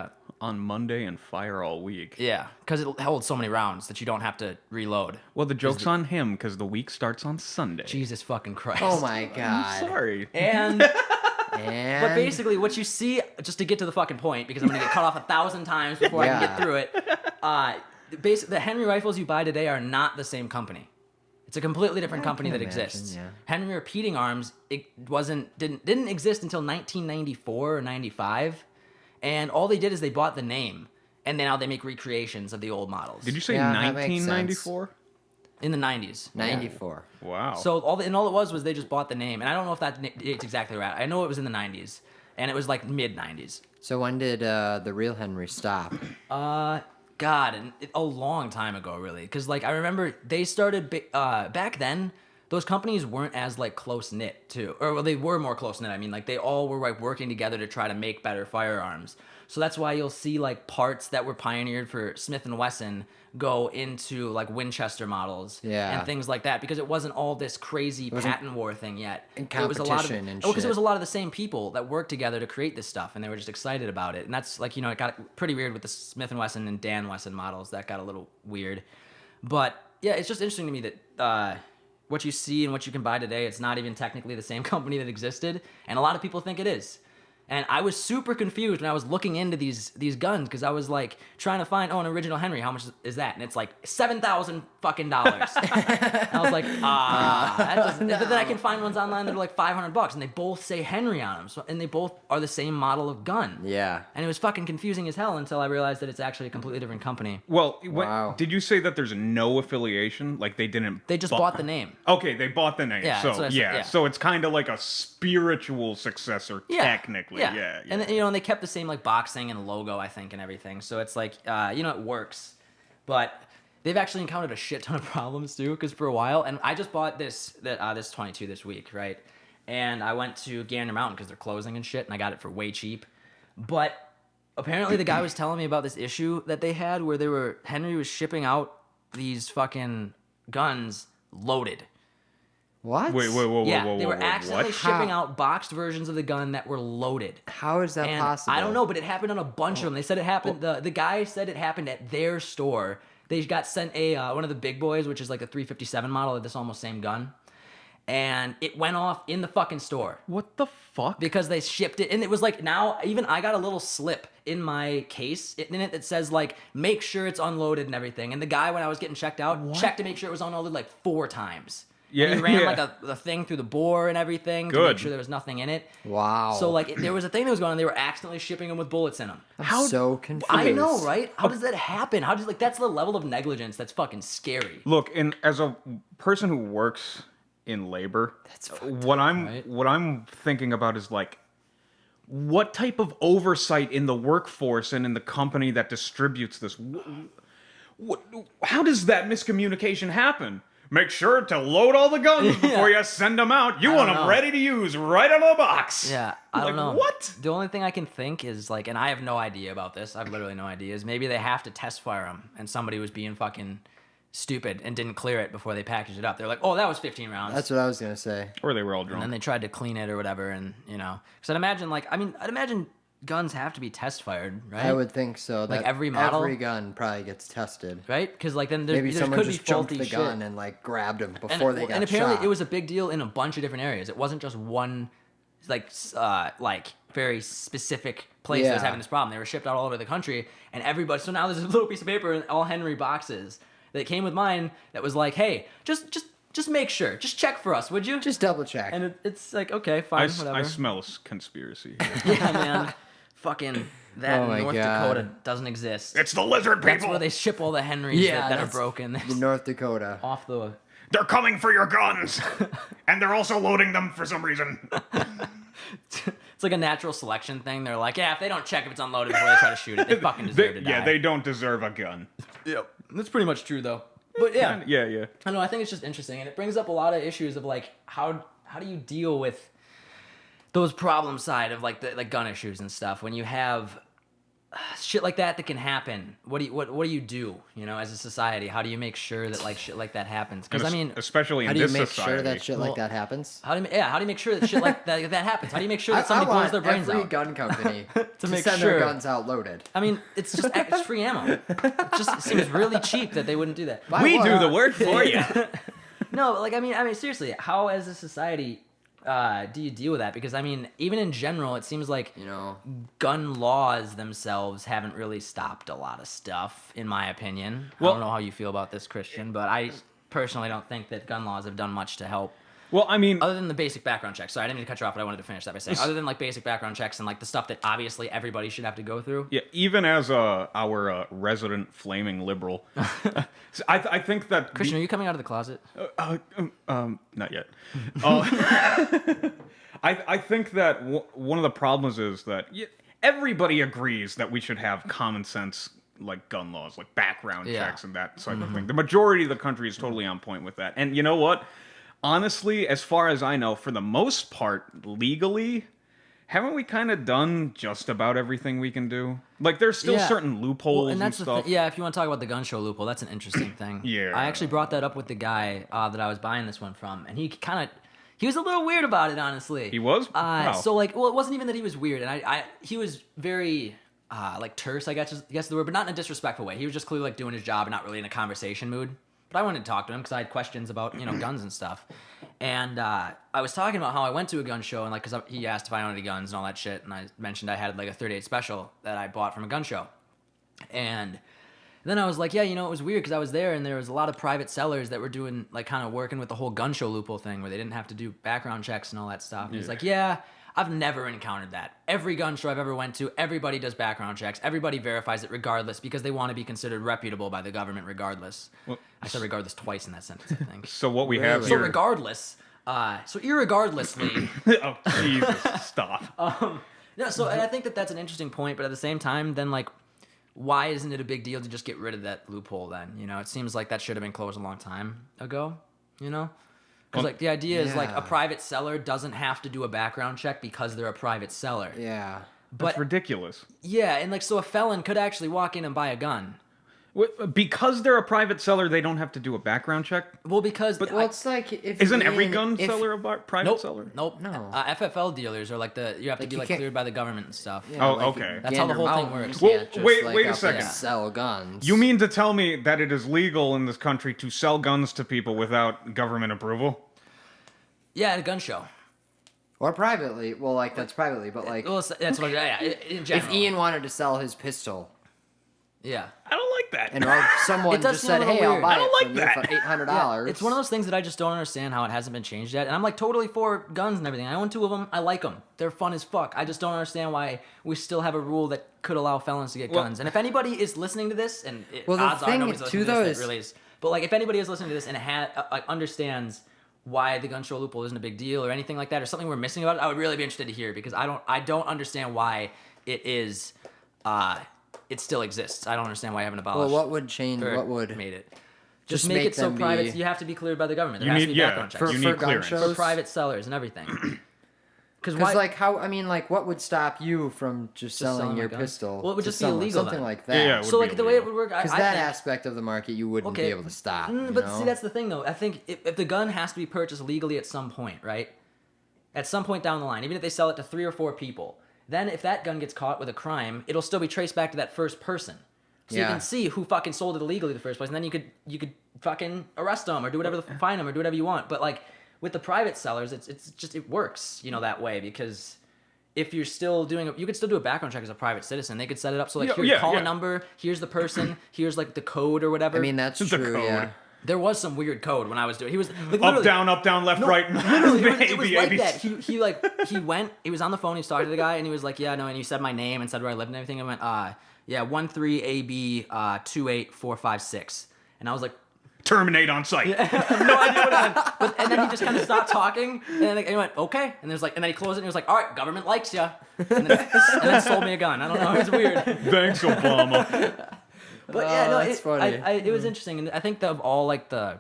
[SPEAKER 2] on Monday and fire all week.
[SPEAKER 1] Yeah, because it holds so many rounds that you don't have to reload.
[SPEAKER 2] Well, the joke's on him because the week starts on Sunday.
[SPEAKER 1] Jesus fucking Christ.
[SPEAKER 3] Oh my god.
[SPEAKER 2] Sorry.
[SPEAKER 1] And
[SPEAKER 3] And
[SPEAKER 1] but basically, what you see, just to get to the fucking point, because I'm gonna get cut off 1,000 times before I can get
[SPEAKER 3] Yeah.
[SPEAKER 1] through it. Basically, the Henry rifles you buy today are not the same company. It's a completely different company that
[SPEAKER 3] can imagine,
[SPEAKER 1] exists.
[SPEAKER 3] yeah.
[SPEAKER 1] Henry Repeating Arms didn't exist until 1994 or 95, and all they did is they bought the name, and then now they make recreations of the old models.
[SPEAKER 2] Did you say
[SPEAKER 3] Yeah, that makes
[SPEAKER 2] 1994?
[SPEAKER 1] in the 90s?
[SPEAKER 3] 94.
[SPEAKER 2] Wow.
[SPEAKER 1] So all it was they just bought the name, and I don't know if it's exactly right. I know it was in the 90s, and it was like mid 90s.
[SPEAKER 3] So when did the real Henry stop?
[SPEAKER 1] God, and a long time ago, really, because like I remember they started back then. Those companies weren't as like close knit too, or well, they were more close knit. I mean, like they all were like working together to try to make better firearms. So that's why you'll see like parts that were pioneered for Smith and Wesson go into like Winchester models
[SPEAKER 3] Yeah.
[SPEAKER 1] and things like that because it wasn't all this crazy
[SPEAKER 3] wasn't-
[SPEAKER 1] patent war thing yet.
[SPEAKER 3] And
[SPEAKER 1] It was a lot of
[SPEAKER 3] competition and
[SPEAKER 1] because it
[SPEAKER 3] shit.
[SPEAKER 1] was a lot of the same people that worked together to create this stuff, and they were just excited about it. And that's like it got pretty weird with the Smith and Wesson and Dan Wesson models. That got a little weird, but yeah, it's just interesting to me that what you see and what you can buy today, it's not even technically the same company that existed, and a lot of people think it is. And I was super confused when I was looking into these guns because I was like trying to find an original Henry. How much is that? And it's like $7,000 fucking dollars. I was like, that doesn't. But then I can find ones online that are like $500, and they both say Henry on them. So and they both are the same model of gun.
[SPEAKER 3] Yeah.
[SPEAKER 1] And it was fucking confusing as hell until I realized that it's actually a completely different company.
[SPEAKER 2] well,
[SPEAKER 3] Wow.
[SPEAKER 2] did you say that there's no affiliation? Like they didn't.
[SPEAKER 1] They just bought the name.
[SPEAKER 2] Okay, they bought the name.
[SPEAKER 1] Yeah,
[SPEAKER 2] so
[SPEAKER 1] that's what I said, yeah.
[SPEAKER 2] so it's kind of like a spiritual successor, technically. Yeah.
[SPEAKER 1] And and they kept the same like boxing and logo, I think, and everything. So it's like it works, but they've actually encountered a shit ton of problems too. Because for a while, and I just bought this 22 this week, right? And I went to Gander Mountain because they're closing and shit, and I got it for way cheap. But apparently, the guy was telling me about this issue that they had where Henry was shipping out these fucking guns loaded.
[SPEAKER 3] What?
[SPEAKER 2] Wait, whoa,
[SPEAKER 1] Yeah,
[SPEAKER 2] whoa,
[SPEAKER 1] they were
[SPEAKER 2] whoa,
[SPEAKER 1] accidentally
[SPEAKER 2] what?
[SPEAKER 1] shipping
[SPEAKER 3] How?
[SPEAKER 1] out boxed versions of the gun that were loaded.
[SPEAKER 3] How is that
[SPEAKER 1] And
[SPEAKER 3] possible?
[SPEAKER 1] I don't know, but it happened on a bunch of them. They said it happened. The guy said it happened at their store. They got sent one of the big boys, which is like a 357 model of this almost same gun, and it went off in the fucking store
[SPEAKER 2] What the fuck?
[SPEAKER 1] because they shipped it. And it was like now even I got a little slip in my case in it that says like make sure it's unloaded and everything. And the guy when I was getting checked out checked to make sure it was unloaded like 4 times.
[SPEAKER 2] Yeah,
[SPEAKER 1] And he ran
[SPEAKER 2] yeah.
[SPEAKER 1] like a thing through the bore and everything to
[SPEAKER 2] Good.
[SPEAKER 1] make sure there was nothing in it.
[SPEAKER 3] Wow.
[SPEAKER 1] So like there was a thing that was going on. They were accidentally shipping them with bullets in them.
[SPEAKER 3] I'm so confused.
[SPEAKER 1] I know, right? How does that happen? How does that's the level of negligence that's fucking scary.
[SPEAKER 2] Look, and as a person who works in labor, what I'm thinking about is like, what type of oversight in the workforce and in the company that distributes this? How does that miscommunication happen? make sure to load all the guns before you send them out. You want them
[SPEAKER 1] know.
[SPEAKER 2] ready to use right out of the box.
[SPEAKER 1] Yeah, I don't know.
[SPEAKER 2] What?
[SPEAKER 1] The only thing I can think is like, and I have no idea about this. I've literally no idea. Is maybe they have to test fire them, and somebody was being fucking stupid and didn't clear it before they packaged it up. They're like, oh, that was 15 rounds.
[SPEAKER 3] That's what I was gonna say.
[SPEAKER 2] Or they were all
[SPEAKER 1] and
[SPEAKER 2] drunk.
[SPEAKER 1] then they tried to clean it or whatever, and because I'd imagine I'd imagine guns have to be test fired, right?
[SPEAKER 3] I would think so.
[SPEAKER 1] Like
[SPEAKER 3] That
[SPEAKER 1] every model?
[SPEAKER 3] every gun probably gets tested.
[SPEAKER 1] Right? Because like then
[SPEAKER 3] Maybe
[SPEAKER 1] there
[SPEAKER 3] someone
[SPEAKER 1] could be
[SPEAKER 3] just jumped
[SPEAKER 1] faulty
[SPEAKER 3] the
[SPEAKER 1] shit.
[SPEAKER 3] gun and like grabbed him
[SPEAKER 1] And,
[SPEAKER 3] before they got
[SPEAKER 1] and apparently
[SPEAKER 3] shot.
[SPEAKER 1] it was a big deal in a bunch of different areas. It wasn't just one like very specific place that was
[SPEAKER 3] Yeah.
[SPEAKER 1] having this problem. They were shipped out all over the country, and everybody. So now there's a little piece of paper in all Henry boxes that came with mine that was like, hey, just make sure, just check for us, would you?
[SPEAKER 3] Just double check.
[SPEAKER 1] And it's like, okay, fine, whatever.
[SPEAKER 2] I smell a conspiracy here.
[SPEAKER 1] Yeah, man. Fucking that
[SPEAKER 3] Oh
[SPEAKER 1] in
[SPEAKER 3] my
[SPEAKER 1] North
[SPEAKER 3] God.
[SPEAKER 1] Dakota doesn't exist.
[SPEAKER 2] It's the lizard people.
[SPEAKER 1] That's where they ship all the Henrys
[SPEAKER 3] Yeah,
[SPEAKER 1] that are
[SPEAKER 3] that's
[SPEAKER 1] broken.
[SPEAKER 3] the North Dakota.
[SPEAKER 1] Off the.
[SPEAKER 2] They're coming for your guns. And they're also loading them for some reason.
[SPEAKER 1] It's like a natural selection thing. They're like, yeah, if they don't check if it's unloaded before they try to shoot it, they fucking deserve to die.
[SPEAKER 2] Yeah, they don't deserve a gun.
[SPEAKER 1] Yep. That's pretty much true, though. But yeah,
[SPEAKER 2] Yeah.
[SPEAKER 1] I don't know. I think it's just interesting, and it brings up a lot of issues of like how do you deal with those problem side of like the gun issues and stuff when you have shit like that can happen. What do you do? As a society, how do you make sure that like shit like that happens? Because I mean,
[SPEAKER 2] especially
[SPEAKER 3] How
[SPEAKER 2] in
[SPEAKER 3] do you
[SPEAKER 2] this
[SPEAKER 3] make
[SPEAKER 2] society.
[SPEAKER 3] sure that shit
[SPEAKER 1] Well,
[SPEAKER 3] like that happens?
[SPEAKER 1] how do you make sure that shit like that happens? How do you make sure that
[SPEAKER 3] I
[SPEAKER 1] somebody blows
[SPEAKER 3] want
[SPEAKER 1] their brains
[SPEAKER 3] every
[SPEAKER 1] out?
[SPEAKER 3] gun company to
[SPEAKER 1] make
[SPEAKER 3] send
[SPEAKER 1] sure.
[SPEAKER 3] their guns out loaded.
[SPEAKER 1] I mean, it's free ammo. It seems really cheap that they wouldn't do that.
[SPEAKER 3] Why
[SPEAKER 2] We
[SPEAKER 3] would-
[SPEAKER 2] do the work for you.
[SPEAKER 1] No, like I mean, seriously, how as a society do you deal with that? Because I mean, even in general, it seems like gun laws themselves haven't really stopped a lot of stuff, in my opinion.
[SPEAKER 2] Well-
[SPEAKER 1] I don't know how you feel about this, Christian, but I personally don't think that gun laws have done much to help.
[SPEAKER 2] Well, I mean,
[SPEAKER 1] Other than the basic background checks. Sorry, I didn't mean to cut you off, but I wanted to finish that by saying, other than like basic background checks and like the stuff that obviously everybody should have to go through.
[SPEAKER 2] yeah, even as our resident flaming liberal, I think that
[SPEAKER 1] Christian, are you coming out of the closet?
[SPEAKER 2] not yet. I think that one of the problems is that everybody agrees that we should have common sense like gun laws, like background
[SPEAKER 1] Yeah.
[SPEAKER 2] checks and that sort of thing. The majority of the country is totally on point with that. And you know what? Honestly, as far as I know, for the most part, legally, haven't we kind of done just about everything we can do? Like, there's still
[SPEAKER 1] Yeah.
[SPEAKER 2] certain loopholes
[SPEAKER 1] Well, and
[SPEAKER 2] and
[SPEAKER 1] that's the
[SPEAKER 2] stuff.
[SPEAKER 1] thing. Yeah, if you want to talk about the gun show loophole, that's an interesting thing.
[SPEAKER 2] Yeah.
[SPEAKER 1] I actually brought that up with the guy that I was buying this one from, and he was a little weird about it, honestly.
[SPEAKER 2] He was? Wow.
[SPEAKER 1] So like, well, it wasn't even that he was weird, and he was very like terse, I guess the word, but not in a disrespectful way. He was just clearly like doing his job and not really in a conversation mood. But I wanted to talk to him because I had questions about guns and stuff. And I was talking about how I went to a gun show and like because he asked if I owned any guns and all that shit, and I mentioned I had like a 38 special that I bought from a gun show. And then I was like, yeah, it was weird because I was there and there was a lot of private sellers that were doing like kind of working with the whole gun show loophole thing where they didn't have to do background checks and all that stuff. And he's like, yeah, I've never encountered that. Every gun show I've ever went to, everybody does background checks. Everybody verifies it regardless because they want to be considered reputable by the government regardless. I said regardless twice in that sentence, I think.
[SPEAKER 2] So what we have
[SPEAKER 3] Really?
[SPEAKER 1] So
[SPEAKER 2] here...
[SPEAKER 1] regardless, so irregardlessly,
[SPEAKER 2] oh, Jesus, stop.
[SPEAKER 1] no. So and I think that that's an interesting point, but at the same time, then like, why isn't it a big deal to just get rid of that loophole? Then it seems like that should have been closed a long time ago. Because like the idea is like a
[SPEAKER 3] Yeah.
[SPEAKER 1] private seller doesn't have to do a background check because they're a private seller.
[SPEAKER 3] Yeah.
[SPEAKER 2] That's
[SPEAKER 1] But
[SPEAKER 2] ridiculous.
[SPEAKER 1] yeah, and like so a felon could actually walk in and buy a gun.
[SPEAKER 2] Because they're a private seller, they don't have to do a background check?
[SPEAKER 1] Well, because
[SPEAKER 3] Well, it's like if
[SPEAKER 2] Isn't
[SPEAKER 3] me
[SPEAKER 2] every
[SPEAKER 3] and-
[SPEAKER 2] gun
[SPEAKER 3] if-
[SPEAKER 2] seller a private
[SPEAKER 1] nope,
[SPEAKER 2] seller?
[SPEAKER 1] nope.
[SPEAKER 3] No.
[SPEAKER 1] FFL dealers are like you have to
[SPEAKER 3] Like,
[SPEAKER 1] be
[SPEAKER 3] you
[SPEAKER 1] like
[SPEAKER 3] can't-
[SPEAKER 1] cleared by the government and stuff.
[SPEAKER 3] Yeah,
[SPEAKER 2] Oh,
[SPEAKER 3] like,
[SPEAKER 2] okay.
[SPEAKER 1] That's how the
[SPEAKER 3] Gander
[SPEAKER 1] whole thing
[SPEAKER 3] Mountain,
[SPEAKER 1] works.
[SPEAKER 3] you
[SPEAKER 2] Well,
[SPEAKER 3] can't just,
[SPEAKER 2] wait
[SPEAKER 3] like,
[SPEAKER 2] a
[SPEAKER 3] up
[SPEAKER 2] second.
[SPEAKER 3] and sell guns.
[SPEAKER 2] You mean to tell me that it is legal in this country to sell guns to people without government approval?
[SPEAKER 1] Yeah, at a gun show.
[SPEAKER 3] or privately? Well, like that's privately, but like
[SPEAKER 1] Well, that's what. Yeah, in general.
[SPEAKER 3] if Ian wanted to sell his pistol
[SPEAKER 1] Yeah.
[SPEAKER 2] I don't like that.
[SPEAKER 3] and someone
[SPEAKER 1] It does
[SPEAKER 3] just
[SPEAKER 1] seem a
[SPEAKER 3] said,
[SPEAKER 1] little
[SPEAKER 3] "Hey, I'll
[SPEAKER 1] weird.
[SPEAKER 3] buy
[SPEAKER 2] I don't
[SPEAKER 3] it
[SPEAKER 2] like
[SPEAKER 3] from you
[SPEAKER 2] that.
[SPEAKER 3] for $800."
[SPEAKER 1] It's one of those things that I just don't understand how it hasn't been changed yet. And I'm like totally for guns and everything. I own 2 of them. I like them. They're fun as fuck. I just don't understand why we still have a rule that could allow felons to get
[SPEAKER 2] Well-
[SPEAKER 1] guns. And if anybody is listening to this, and
[SPEAKER 3] Well, the
[SPEAKER 1] odds are
[SPEAKER 3] thing
[SPEAKER 1] nobody's
[SPEAKER 3] too,
[SPEAKER 1] listening to
[SPEAKER 3] though,
[SPEAKER 1] this
[SPEAKER 3] is-
[SPEAKER 1] that really is. But like if anybody is listening to this and understands why the gun show loophole isn't a big deal or anything like that, or something we're missing about it, I would really be interested to hear because I don't understand why it is. It still exists. I don't understand why I haven't abolished.
[SPEAKER 3] Well, what would change?
[SPEAKER 1] or
[SPEAKER 3] What would?
[SPEAKER 1] made it? Just
[SPEAKER 3] Just
[SPEAKER 1] make
[SPEAKER 3] make
[SPEAKER 1] it so
[SPEAKER 3] them
[SPEAKER 1] private.
[SPEAKER 3] be-
[SPEAKER 1] You have to be cleared by the government. There
[SPEAKER 2] You
[SPEAKER 1] has
[SPEAKER 2] need
[SPEAKER 1] to be background checks
[SPEAKER 3] For-
[SPEAKER 2] you
[SPEAKER 3] for
[SPEAKER 2] need
[SPEAKER 3] gun
[SPEAKER 2] clearance.
[SPEAKER 3] shows?
[SPEAKER 1] for private sellers and everything. Because
[SPEAKER 3] Because like how I mean like what would stop you from just selling
[SPEAKER 1] selling
[SPEAKER 3] your
[SPEAKER 1] my gun?
[SPEAKER 3] pistol?
[SPEAKER 1] Well, it would
[SPEAKER 3] to
[SPEAKER 1] just be
[SPEAKER 3] someone?
[SPEAKER 1] illegal
[SPEAKER 3] something
[SPEAKER 1] then.
[SPEAKER 3] like that.
[SPEAKER 2] Yeah, it
[SPEAKER 1] so
[SPEAKER 2] would
[SPEAKER 1] like
[SPEAKER 2] be
[SPEAKER 1] the way it
[SPEAKER 2] illegal.
[SPEAKER 1] would work,
[SPEAKER 3] Because
[SPEAKER 1] I
[SPEAKER 3] that
[SPEAKER 1] think,
[SPEAKER 3] aspect of the market you wouldn't be
[SPEAKER 1] Okay.
[SPEAKER 3] able to stop.
[SPEAKER 1] But
[SPEAKER 3] you know?
[SPEAKER 1] see, that's the thing though. I think if the gun has to be purchased legally at some point, right? At some point down the line, even if they sell it to 3 or 4 people, then if that gun gets caught with a crime, it'll still be traced back to that first person. So you
[SPEAKER 3] Yeah.
[SPEAKER 1] can see who fucking sold it illegally in the first place, and then you could fucking arrest them or do whatever, fine them or do whatever you want. But like with the private sellers, it's just it works, that way because if you're still doing you could still do a background check as a private citizen. They could set it up so like here, call a number, here's the person, here's like the code or whatever.
[SPEAKER 3] I mean that's
[SPEAKER 2] The
[SPEAKER 3] true.
[SPEAKER 2] code.
[SPEAKER 3] Yeah.
[SPEAKER 1] there was some weird code when I was doing. He was like,
[SPEAKER 2] Up,
[SPEAKER 1] literally-
[SPEAKER 2] down, left, right.
[SPEAKER 1] Literally, it was
[SPEAKER 2] A,
[SPEAKER 1] like
[SPEAKER 2] B,
[SPEAKER 1] that.
[SPEAKER 2] C.
[SPEAKER 1] He was on the phone. He was talking to the guy, and he was like, "Yeah, no," and he said my name and said where I lived and everything. I went, yeah, 13AB 28456, and I was like,
[SPEAKER 2] Terminate on site.
[SPEAKER 1] no idea what it meant. And then he just kind of stopped talking, and then he went, "Okay," and there's like, and then he closed it, and he was like, "All right, government likes you," and then sold me a gun. I don't know, it was weird.
[SPEAKER 2] Thanks, Obama.
[SPEAKER 1] But yeah, no,
[SPEAKER 3] that's funny.
[SPEAKER 1] it was interesting, and I think that of all like the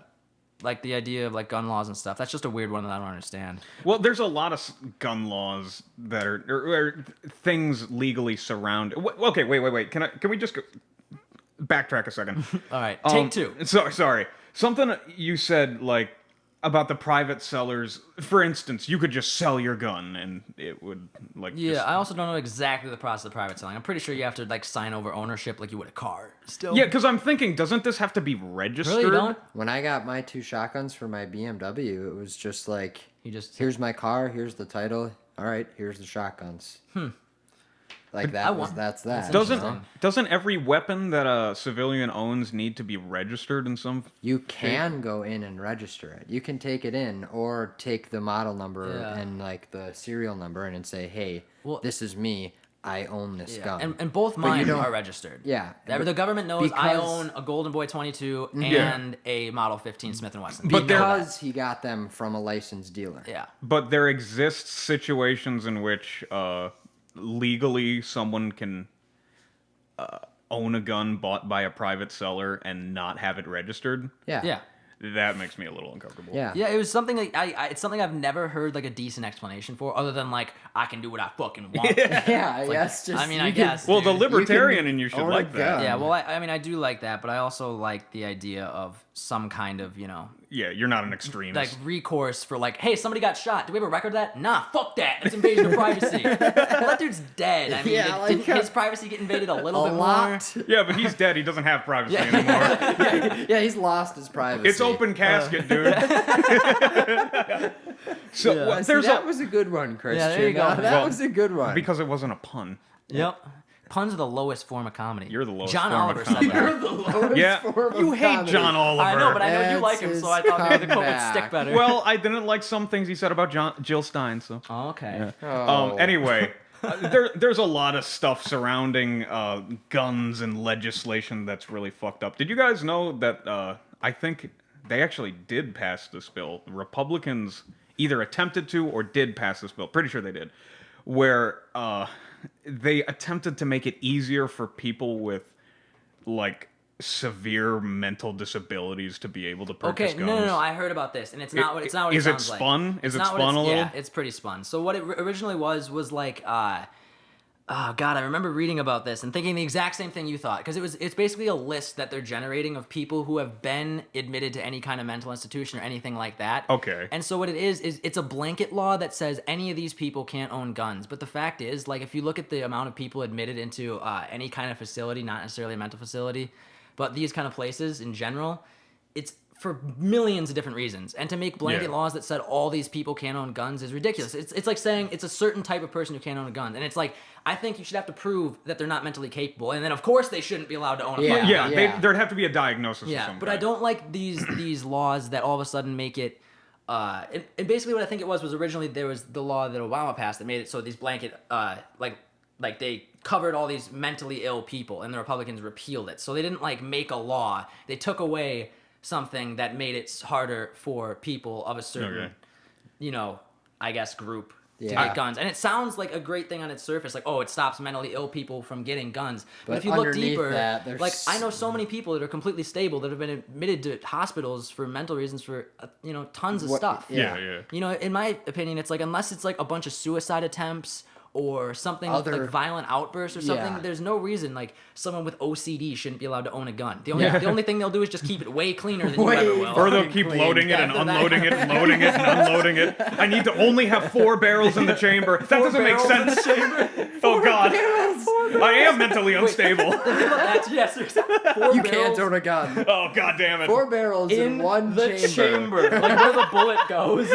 [SPEAKER 1] idea of like gun laws and stuff, that's just a weird one that I don't understand.
[SPEAKER 2] Well, there's a lot of gun laws that are or things legally surround. Okay, wait. Can we just backtrack a second?
[SPEAKER 1] All right, take 2.
[SPEAKER 2] Sorry. Something you said like about the private sellers. For instance, you could just sell your gun and it would like.
[SPEAKER 1] Yeah,
[SPEAKER 2] just-
[SPEAKER 1] I also don't know exactly the process of private selling. I'm pretty sure you have to like sign over ownership like you would a car. Still.
[SPEAKER 2] Yeah, because I'm thinking, doesn't this have to be registered?
[SPEAKER 1] Really, you don't?
[SPEAKER 3] When I got my 2 shotguns for my BMW, it was just like,
[SPEAKER 1] You just
[SPEAKER 3] here's my car, here's the title. All right, here's the shotguns. Like that's that.
[SPEAKER 2] Doesn't every weapon that a civilian owns need to be registered in some?
[SPEAKER 3] You can go in and register it. You can take it in or take the model number
[SPEAKER 1] Yeah.
[SPEAKER 3] and like the serial number and say, hey,
[SPEAKER 1] Well-
[SPEAKER 3] this is me. I own this
[SPEAKER 1] Yeah,
[SPEAKER 3] gun.
[SPEAKER 1] and both
[SPEAKER 3] you
[SPEAKER 1] mine
[SPEAKER 3] don't-
[SPEAKER 1] are registered.
[SPEAKER 3] Yeah,
[SPEAKER 1] The government knows I
[SPEAKER 3] because-
[SPEAKER 1] own a Golden Boy 22
[SPEAKER 2] Yeah.
[SPEAKER 1] and a Model 15 Smith & Wesson.
[SPEAKER 2] But
[SPEAKER 1] They know
[SPEAKER 3] because he got them from a licensed dealer.
[SPEAKER 1] that. Yeah.
[SPEAKER 2] But there exists situations in which legally someone can own a gun bought by a private seller and not have it registered.
[SPEAKER 3] Yeah.
[SPEAKER 1] Yeah.
[SPEAKER 2] That makes me a little uncomfortable.
[SPEAKER 3] Yeah.
[SPEAKER 1] Yeah, it was something like it's something I've never heard like a decent explanation for, other than like I can do what I fucking want.
[SPEAKER 3] Yeah, yes. Just,
[SPEAKER 1] I mean,
[SPEAKER 3] you
[SPEAKER 1] I
[SPEAKER 3] can-
[SPEAKER 1] guess.
[SPEAKER 2] Well, the
[SPEAKER 1] dude.
[SPEAKER 2] libertarian in you should
[SPEAKER 3] own a
[SPEAKER 2] like that.
[SPEAKER 3] gun.
[SPEAKER 1] Yeah, well, I mean, I do like that, but I also like the idea of some kind of,
[SPEAKER 2] Yeah, you're not an extremist.
[SPEAKER 1] like recourse for like, hey, somebody got shot. Do we have a record of that? Nah, fuck that. It's invasion of privacy. Well, that dude's dead. I mean,
[SPEAKER 3] Yeah, like,
[SPEAKER 1] didn't his privacy get invaded a little
[SPEAKER 3] a
[SPEAKER 1] bit
[SPEAKER 3] lot.
[SPEAKER 2] Yeah, but he's dead. He doesn't have privacy anymore.
[SPEAKER 3] Yeah, he's lost his privacy.
[SPEAKER 2] It's open casket, dude. So
[SPEAKER 1] Yeah.
[SPEAKER 2] well,
[SPEAKER 3] See,
[SPEAKER 2] there's
[SPEAKER 3] that
[SPEAKER 2] a
[SPEAKER 3] was a good one, Christian.
[SPEAKER 1] there you go.
[SPEAKER 3] That
[SPEAKER 2] Well,
[SPEAKER 3] was a good one.
[SPEAKER 2] because it wasn't a pun.
[SPEAKER 1] Yep. Puns are the lowest form of comedy.
[SPEAKER 2] You're the lowest
[SPEAKER 1] John
[SPEAKER 2] form of
[SPEAKER 1] Oliver said
[SPEAKER 2] comedy.
[SPEAKER 1] that.
[SPEAKER 3] the lowest
[SPEAKER 2] Yeah,
[SPEAKER 3] form of
[SPEAKER 2] you hate
[SPEAKER 3] comedy.
[SPEAKER 2] John Oliver.
[SPEAKER 1] I know, but I know you
[SPEAKER 3] That's
[SPEAKER 1] like him,
[SPEAKER 3] his
[SPEAKER 1] so I thought maybe the quote would
[SPEAKER 3] comeback.
[SPEAKER 1] stick better.
[SPEAKER 2] Well, I didn't like some things he said about Jill Stein, so.
[SPEAKER 1] Oh, okay.
[SPEAKER 3] Oh.
[SPEAKER 2] Anyway, there's a lot of stuff surrounding guns and legislation that's really fucked up. Did you guys know that I think they actually did pass this bill? Republicans either attempted to or did pass this bill. Pretty sure they did. Where they attempted to make it easier for people with, like, severe mental disabilities to be able to purchase
[SPEAKER 1] Okay,
[SPEAKER 2] guns.
[SPEAKER 1] no, I heard about this, and it's not what it
[SPEAKER 2] is it
[SPEAKER 1] sounds like.
[SPEAKER 2] spun? Is
[SPEAKER 1] It's
[SPEAKER 2] it
[SPEAKER 1] not what
[SPEAKER 2] spun a little?
[SPEAKER 1] Yeah, it's pretty spun. So what it originally was like, oh god, I remember reading about this and thinking the exact same thing you thought, because it's basically a list that they're generating of people who have been admitted to any kind of mental institution or anything like that.
[SPEAKER 2] Okay.
[SPEAKER 1] And so what it is it's a blanket law that says any of these people can't own guns. But the fact is, like, if you look at the amount of people admitted into any kind of facility, not necessarily a mental facility, but these kind of places in general, it's for millions of different reasons. And to make blanket
[SPEAKER 2] Yeah.
[SPEAKER 1] laws that said all these people can't own guns is ridiculous. It's like saying it's a certain type of person who can't own a gun. And it's like, I think you should have to prove that they're not mentally capable. And then, of course, they shouldn't be allowed to own a
[SPEAKER 3] Yeah.
[SPEAKER 1] fucking gun.
[SPEAKER 3] Yeah.
[SPEAKER 2] There'd have to be a diagnosis of
[SPEAKER 1] Yeah,
[SPEAKER 2] some
[SPEAKER 1] but
[SPEAKER 2] kind.
[SPEAKER 1] I don't like these laws that all of a sudden make it. And basically, what I think it was originally there was the law that Obama passed that made it so these blanket like they covered all these mentally ill people, and the Republicans repealed it. So they didn't like make a law; they took away something that made it harder for people of a certain,
[SPEAKER 2] Okay.
[SPEAKER 1] I guess, group to
[SPEAKER 3] Yeah.
[SPEAKER 1] get guns. And it sounds like a great thing on its surface, like, oh, it stops mentally ill people from getting guns. But
[SPEAKER 3] But
[SPEAKER 1] if you look
[SPEAKER 3] underneath
[SPEAKER 1] deeper,
[SPEAKER 3] that, there's-
[SPEAKER 1] like, I know so many people that are completely stable that have been admitted to hospitals for mental reasons for, tons of
[SPEAKER 3] What-
[SPEAKER 1] stuff.
[SPEAKER 3] yeah.
[SPEAKER 1] In my opinion, it's like, unless it's like a bunch of suicide attempts or something
[SPEAKER 3] Other-
[SPEAKER 1] like violent outbursts or something,
[SPEAKER 3] Yeah.
[SPEAKER 1] there's no reason like someone with OCD shouldn't be allowed to own a gun. The only thing they'll do is just keep it way cleaner than you ever will.
[SPEAKER 2] Or they'll
[SPEAKER 3] Fucking
[SPEAKER 2] keep
[SPEAKER 3] clean.
[SPEAKER 2] loading it and
[SPEAKER 1] After that-
[SPEAKER 2] unloading it and loading it and unloading it. I need to only have 4 barrels in the chamber. That doesn't make
[SPEAKER 1] barrels in the
[SPEAKER 2] sense. Oh God, I am mentally unstable.
[SPEAKER 1] Yes, there's 4
[SPEAKER 3] You
[SPEAKER 1] barrels
[SPEAKER 3] can't own a gun.
[SPEAKER 2] Oh God damn it.
[SPEAKER 3] 4 barrels in one
[SPEAKER 1] the chamber, like where the bullet goes.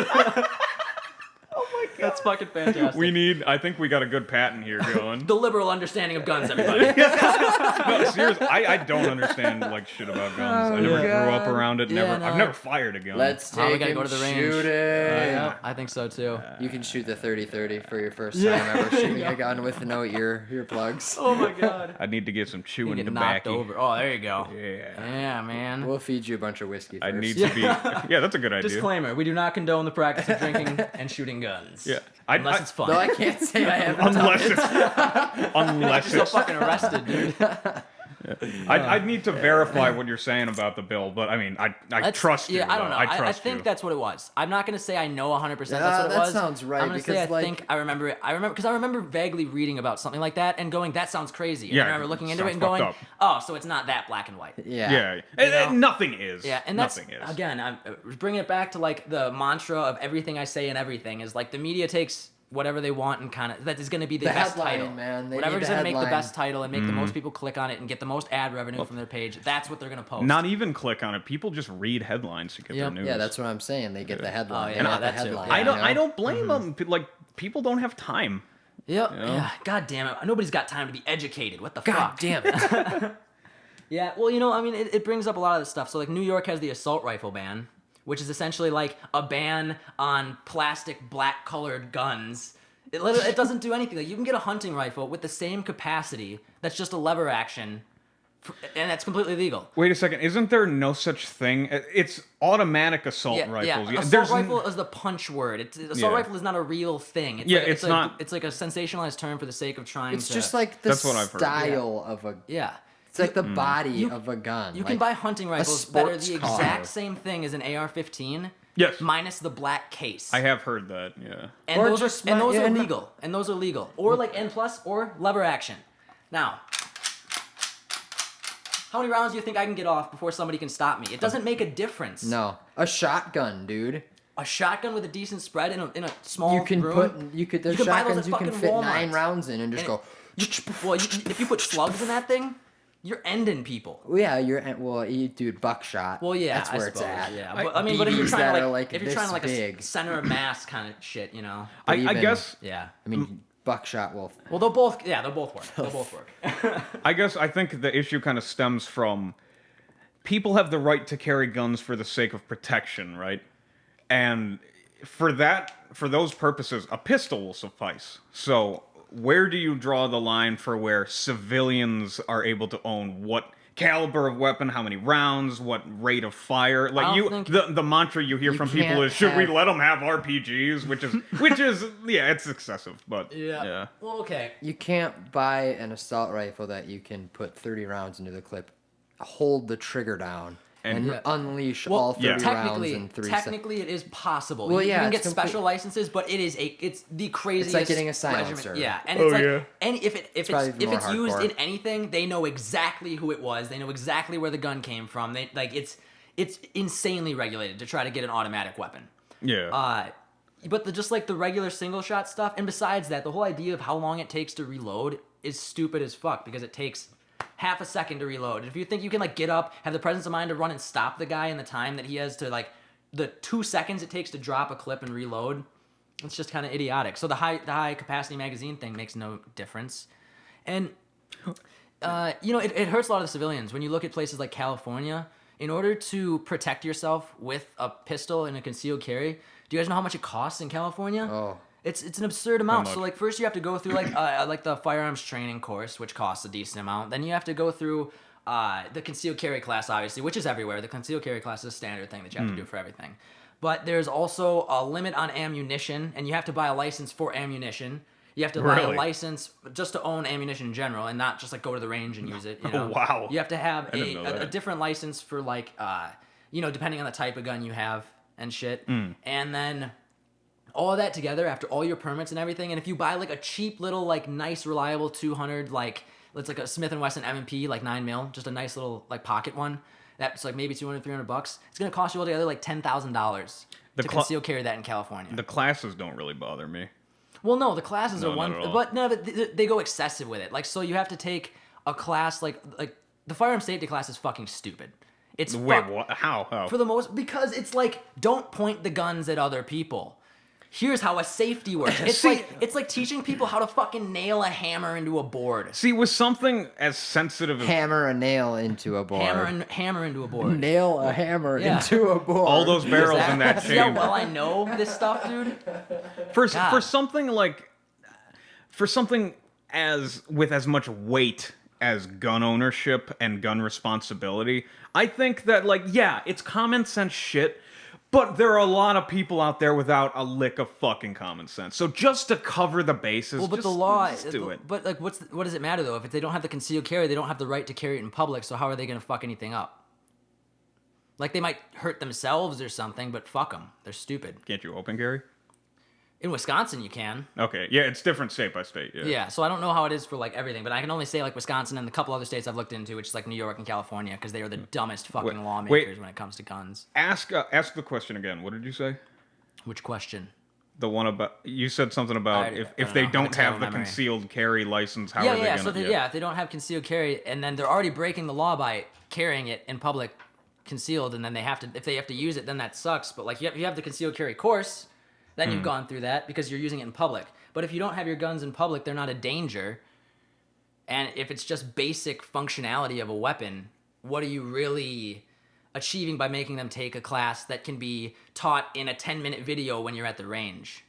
[SPEAKER 1] Oh my god, that's fucking fantastic.
[SPEAKER 2] I think we got a good patent here going.
[SPEAKER 1] The liberal understanding of guns, everybody.
[SPEAKER 2] No, seriously, I don't understand like shit about guns. I never grew up around it.
[SPEAKER 1] Yeah,
[SPEAKER 2] I've
[SPEAKER 1] no.
[SPEAKER 2] never fired a gun.
[SPEAKER 3] Let's
[SPEAKER 1] Oh, we
[SPEAKER 3] take
[SPEAKER 1] gotta
[SPEAKER 3] and
[SPEAKER 1] go to the range.
[SPEAKER 3] shoot it.
[SPEAKER 1] Yeah, I think so too.
[SPEAKER 3] You can shoot the 30-30 for your first time ever shooting a gun with no earplugs.
[SPEAKER 1] Oh my god.
[SPEAKER 2] I need to get some
[SPEAKER 1] You
[SPEAKER 2] chewing
[SPEAKER 1] get knocked
[SPEAKER 2] tobacco.
[SPEAKER 1] over. Oh, there you go.
[SPEAKER 2] Yeah.
[SPEAKER 1] Yeah, man.
[SPEAKER 3] We'll feed you a bunch of whiskey first.
[SPEAKER 2] I need to be. Yeah, that's a good idea.
[SPEAKER 1] Disclaimer: we do not condone the practice of drinking and shooting guns.
[SPEAKER 2] Yeah.
[SPEAKER 1] Unless it's fun.
[SPEAKER 3] No, I can't say I haven't done
[SPEAKER 2] Unless
[SPEAKER 3] it.
[SPEAKER 2] it's unless
[SPEAKER 1] You're
[SPEAKER 2] it's
[SPEAKER 1] so fucking arrested, dude.
[SPEAKER 2] I'd need to verify what you're saying about the bill, but I mean, I trust you.
[SPEAKER 1] Yeah, I don't
[SPEAKER 2] though.
[SPEAKER 1] know.
[SPEAKER 2] I trust
[SPEAKER 1] I think
[SPEAKER 2] you.
[SPEAKER 1] that's what it was. I'm not gonna say I know 100% that's
[SPEAKER 3] Yeah,
[SPEAKER 1] what it
[SPEAKER 3] that
[SPEAKER 1] was.
[SPEAKER 3] sounds right,
[SPEAKER 1] I'm gonna say
[SPEAKER 3] because,
[SPEAKER 1] I
[SPEAKER 3] like-
[SPEAKER 1] think I remember it. Because I remember vaguely reading about something like that and going, "That sounds crazy." And
[SPEAKER 2] Yeah,
[SPEAKER 1] I remember looking into it
[SPEAKER 2] sounds
[SPEAKER 1] and going,
[SPEAKER 2] fucked
[SPEAKER 1] "Oh, so it's not that black and white."
[SPEAKER 3] Yeah.
[SPEAKER 2] Yeah, and
[SPEAKER 1] know?
[SPEAKER 2] nothing is.
[SPEAKER 1] Yeah, and that's
[SPEAKER 2] nothing is.
[SPEAKER 1] again, I'm bringing it back to like the mantra of everything I say and everything is like the media takes whatever they want and kind of that is going to be the best
[SPEAKER 3] headline,
[SPEAKER 1] title.
[SPEAKER 3] man. They
[SPEAKER 1] Whatever's
[SPEAKER 3] need the
[SPEAKER 1] going to make the
[SPEAKER 3] headline.
[SPEAKER 1] best title and make the most people click on it and get the most ad revenue from their page. That's what they're going to post.
[SPEAKER 2] Not even click on it. People just read headlines to get their
[SPEAKER 1] Yep.
[SPEAKER 2] news.
[SPEAKER 3] Yeah, that's what I'm saying. They get the headline.
[SPEAKER 1] yeah,
[SPEAKER 3] They
[SPEAKER 1] no,
[SPEAKER 3] want the
[SPEAKER 1] that too.
[SPEAKER 3] headline.
[SPEAKER 2] I don't.
[SPEAKER 3] you know?
[SPEAKER 2] I don't blame them. Like people don't have time.
[SPEAKER 1] Yep. Yeah. God damn it. Nobody's got time to be educated. What the
[SPEAKER 3] God
[SPEAKER 1] fuck?
[SPEAKER 3] damn it.
[SPEAKER 1] Yeah, well, I mean, it brings up a lot of this stuff. So, like, New York has the assault rifle ban, which is essentially like a ban on plastic black-colored guns. It doesn't do anything. Like, you can get a hunting rifle with the same capacity that's just a lever action, and that's completely legal.
[SPEAKER 2] Wait a second. Isn't there no such thing? It's automatic assault rifles.
[SPEAKER 1] Yeah. Assault
[SPEAKER 2] There's
[SPEAKER 1] rifle is the punch word. Assault
[SPEAKER 2] Yeah.
[SPEAKER 1] rifle is not a real thing. It's
[SPEAKER 2] Yeah,
[SPEAKER 1] like,
[SPEAKER 2] it's
[SPEAKER 1] like,
[SPEAKER 2] not-
[SPEAKER 1] It's like a sensationalized term for the sake of trying
[SPEAKER 3] It's
[SPEAKER 1] to.
[SPEAKER 3] just like the
[SPEAKER 2] That's what I've heard.
[SPEAKER 3] style of a.
[SPEAKER 1] Yeah.
[SPEAKER 3] It's like the body of a gun.
[SPEAKER 1] You
[SPEAKER 3] like,
[SPEAKER 1] can buy hunting rifles that are
[SPEAKER 3] sports
[SPEAKER 1] the
[SPEAKER 3] car.
[SPEAKER 1] exact same thing as an AR-15.
[SPEAKER 2] Yes.
[SPEAKER 1] Minus the black case.
[SPEAKER 2] I have heard that. Yeah.
[SPEAKER 1] And
[SPEAKER 3] Or
[SPEAKER 1] those
[SPEAKER 3] just
[SPEAKER 1] are and
[SPEAKER 3] my-
[SPEAKER 1] those
[SPEAKER 3] yeah,
[SPEAKER 1] are
[SPEAKER 3] and-
[SPEAKER 1] legal. And those are legal. Or like N plus or lever action. Now, how many rounds do you think I can get off before somebody can stop me? It doesn't make a difference.
[SPEAKER 3] No, a shotgun, dude.
[SPEAKER 1] A shotgun with a decent spread in a small
[SPEAKER 3] You can
[SPEAKER 1] room.
[SPEAKER 3] there's
[SPEAKER 1] can buy those
[SPEAKER 3] shotguns
[SPEAKER 1] at
[SPEAKER 3] you can
[SPEAKER 1] fucking
[SPEAKER 3] fit
[SPEAKER 1] Walmart.
[SPEAKER 3] 9 rounds in and just
[SPEAKER 1] And-
[SPEAKER 3] go.
[SPEAKER 1] Well, if you put slugs in that thing, you're ending people.
[SPEAKER 3] Well, yeah, dude, buckshot.
[SPEAKER 1] Well, yeah,
[SPEAKER 3] that's where
[SPEAKER 1] I
[SPEAKER 3] it's
[SPEAKER 1] suppose,
[SPEAKER 3] at.
[SPEAKER 1] Yeah, but I mean, but if you're
[SPEAKER 3] BBs
[SPEAKER 1] trying
[SPEAKER 3] that
[SPEAKER 1] to
[SPEAKER 3] are,
[SPEAKER 1] like,
[SPEAKER 3] like,
[SPEAKER 1] if you're trying to
[SPEAKER 3] this
[SPEAKER 1] like
[SPEAKER 3] big.
[SPEAKER 1] a center of mass kind of shit,
[SPEAKER 2] I
[SPEAKER 3] even-
[SPEAKER 2] guess.
[SPEAKER 1] Yeah.
[SPEAKER 3] I mean, buckshot will.
[SPEAKER 1] Well, they'll both work. They'll both work.
[SPEAKER 2] I think the issue kind of stems from people have the right to carry guns for the sake of protection, right? And for those purposes, a pistol will suffice. So where do you draw the line for where civilians are able to own what caliber of weapon, how many rounds, what rate of fire? Like
[SPEAKER 1] think-
[SPEAKER 2] the mantra you hear
[SPEAKER 3] You
[SPEAKER 2] from people
[SPEAKER 3] can't
[SPEAKER 2] is, should we
[SPEAKER 3] have-
[SPEAKER 2] let them have RPGs? Which is yeah, it's excessive, but yeah.
[SPEAKER 1] Well, okay.
[SPEAKER 3] You can't buy an assault rifle that you can put 30 rounds into the clip, hold the trigger down, and
[SPEAKER 1] Yeah.
[SPEAKER 3] unleash
[SPEAKER 1] Well,
[SPEAKER 3] all 30 rounds
[SPEAKER 1] technically,
[SPEAKER 3] in 3 seconds.
[SPEAKER 1] technically, it is possible.
[SPEAKER 3] Well,
[SPEAKER 1] you
[SPEAKER 3] yeah,
[SPEAKER 1] can
[SPEAKER 3] it's
[SPEAKER 1] get special
[SPEAKER 3] complete-
[SPEAKER 1] licenses, but it's the craziest.
[SPEAKER 3] getting a
[SPEAKER 1] regimen.
[SPEAKER 3] silencer.
[SPEAKER 1] Yeah, and
[SPEAKER 2] Oh,
[SPEAKER 1] it's like,
[SPEAKER 2] yeah.
[SPEAKER 1] and if
[SPEAKER 3] probably even
[SPEAKER 1] it's
[SPEAKER 3] more
[SPEAKER 1] used
[SPEAKER 3] hardcore.
[SPEAKER 1] in anything, they know exactly who it was. They know exactly where the gun came from. They like it's insanely regulated to try to get an automatic weapon.
[SPEAKER 2] Yeah.
[SPEAKER 1] But just like the regular single shot stuff, and besides that, the whole idea of how long it takes to reload is stupid as fuck because it takes half a second to reload. And if you think you can like get up, have the presence of mind to run and stop the guy in the time that he has to like the 2 seconds it takes to drop a clip and reload, it's just kind of idiotic. So the high capacity magazine thing makes no difference. And it hurts a lot of the civilians when you look at places like California. In order to protect yourself with a pistol and a concealed carry, do you guys know how much it costs in California?
[SPEAKER 3] Oh.
[SPEAKER 1] It's an absurd amount.
[SPEAKER 2] much?
[SPEAKER 1] So like first you have to go through like the firearms training course, which costs a decent amount. Then you have to go through the concealed carry class, obviously, which is everywhere. The concealed carry class is a standard thing that you have to do for everything. but there's also a limit on ammunition, and you have to buy a license for ammunition. You have to buy a
[SPEAKER 2] Really?
[SPEAKER 1] license just to own ammunition in general, and not just like go to the range and use it. You know?
[SPEAKER 2] Wow.
[SPEAKER 1] You have to have
[SPEAKER 2] I didn't know
[SPEAKER 1] a
[SPEAKER 2] that.
[SPEAKER 1] different license for like, depending on the type of gun you have and shit.
[SPEAKER 2] Mm.
[SPEAKER 1] And then all of that together after all your permits and everything, and if you buy like a cheap little like nice reliable 200 like it's like a Smith & Wesson M&P like 9mm, just a nice little like pocket one. That's like maybe $200-$300. It's gonna cost you altogether like $10,000 to conceal carry that in California.
[SPEAKER 2] The classes don't really bother me.
[SPEAKER 1] Well, no, the classes
[SPEAKER 2] No,
[SPEAKER 1] are
[SPEAKER 2] not
[SPEAKER 1] one,
[SPEAKER 2] at all.
[SPEAKER 1] but no, they go excessive with it. Like, so you have to take a class like the firearm safety class is fucking stupid. It's
[SPEAKER 2] Wait, what? How?
[SPEAKER 1] for the most because it's like don't point the guns at other people. Here's how a safety works. It's like teaching people how to fucking nail a hammer into a board.
[SPEAKER 2] See, with something as sensitive as
[SPEAKER 3] Hammer a nail into a board.
[SPEAKER 1] Hammer into a board.
[SPEAKER 3] Nail a hammer
[SPEAKER 1] Yeah.
[SPEAKER 3] into a board.
[SPEAKER 2] all those barrels in that
[SPEAKER 1] See how
[SPEAKER 2] chamber.
[SPEAKER 1] well I know this stuff, dude?
[SPEAKER 2] for
[SPEAKER 1] God.
[SPEAKER 2] something as with as much weight as gun ownership and gun responsibility, I think that it's common sense shit, but there are a lot of people out there without a lick of fucking common sense. So just to cover the bases,
[SPEAKER 1] Well, but
[SPEAKER 2] just,
[SPEAKER 1] the law,
[SPEAKER 2] just do it.
[SPEAKER 1] But like, what does it matter though? If they don't have the concealed carry, they don't have the right to carry it in public. So how are they gonna fuck anything up? Like they might hurt themselves or something, but fuck them. They're stupid.
[SPEAKER 2] Can't you open carry?
[SPEAKER 1] In Wisconsin, you can.
[SPEAKER 2] Okay, yeah, it's different state by state. Yeah.
[SPEAKER 1] Yeah, so I don't know how it is for like everything, but I can only say like Wisconsin and a couple other states I've looked into, which is like New York and California, because they are the dumbest fucking lawmakers when it comes to guns.
[SPEAKER 2] Ask the question again. What did you say?
[SPEAKER 1] Which question?
[SPEAKER 2] The one about you said something about
[SPEAKER 1] I
[SPEAKER 2] if
[SPEAKER 1] don't
[SPEAKER 2] they
[SPEAKER 1] know. I have a
[SPEAKER 2] don't have the
[SPEAKER 1] terrible memory.
[SPEAKER 2] concealed carry license, how
[SPEAKER 1] Yeah,
[SPEAKER 2] are they
[SPEAKER 1] yeah.
[SPEAKER 2] gonna?
[SPEAKER 1] So if they don't have concealed carry, and then they're already breaking the law by carrying it in public, concealed, and then if they have to use it, then that sucks. But like you have the concealed carry course, then you've gone through that because you're using it in public. But if you don't have your guns in public, they're not a danger. And if it's just basic functionality of a weapon, what are you really achieving by making them take a class that can be taught in a 10-minute video when you're at the range?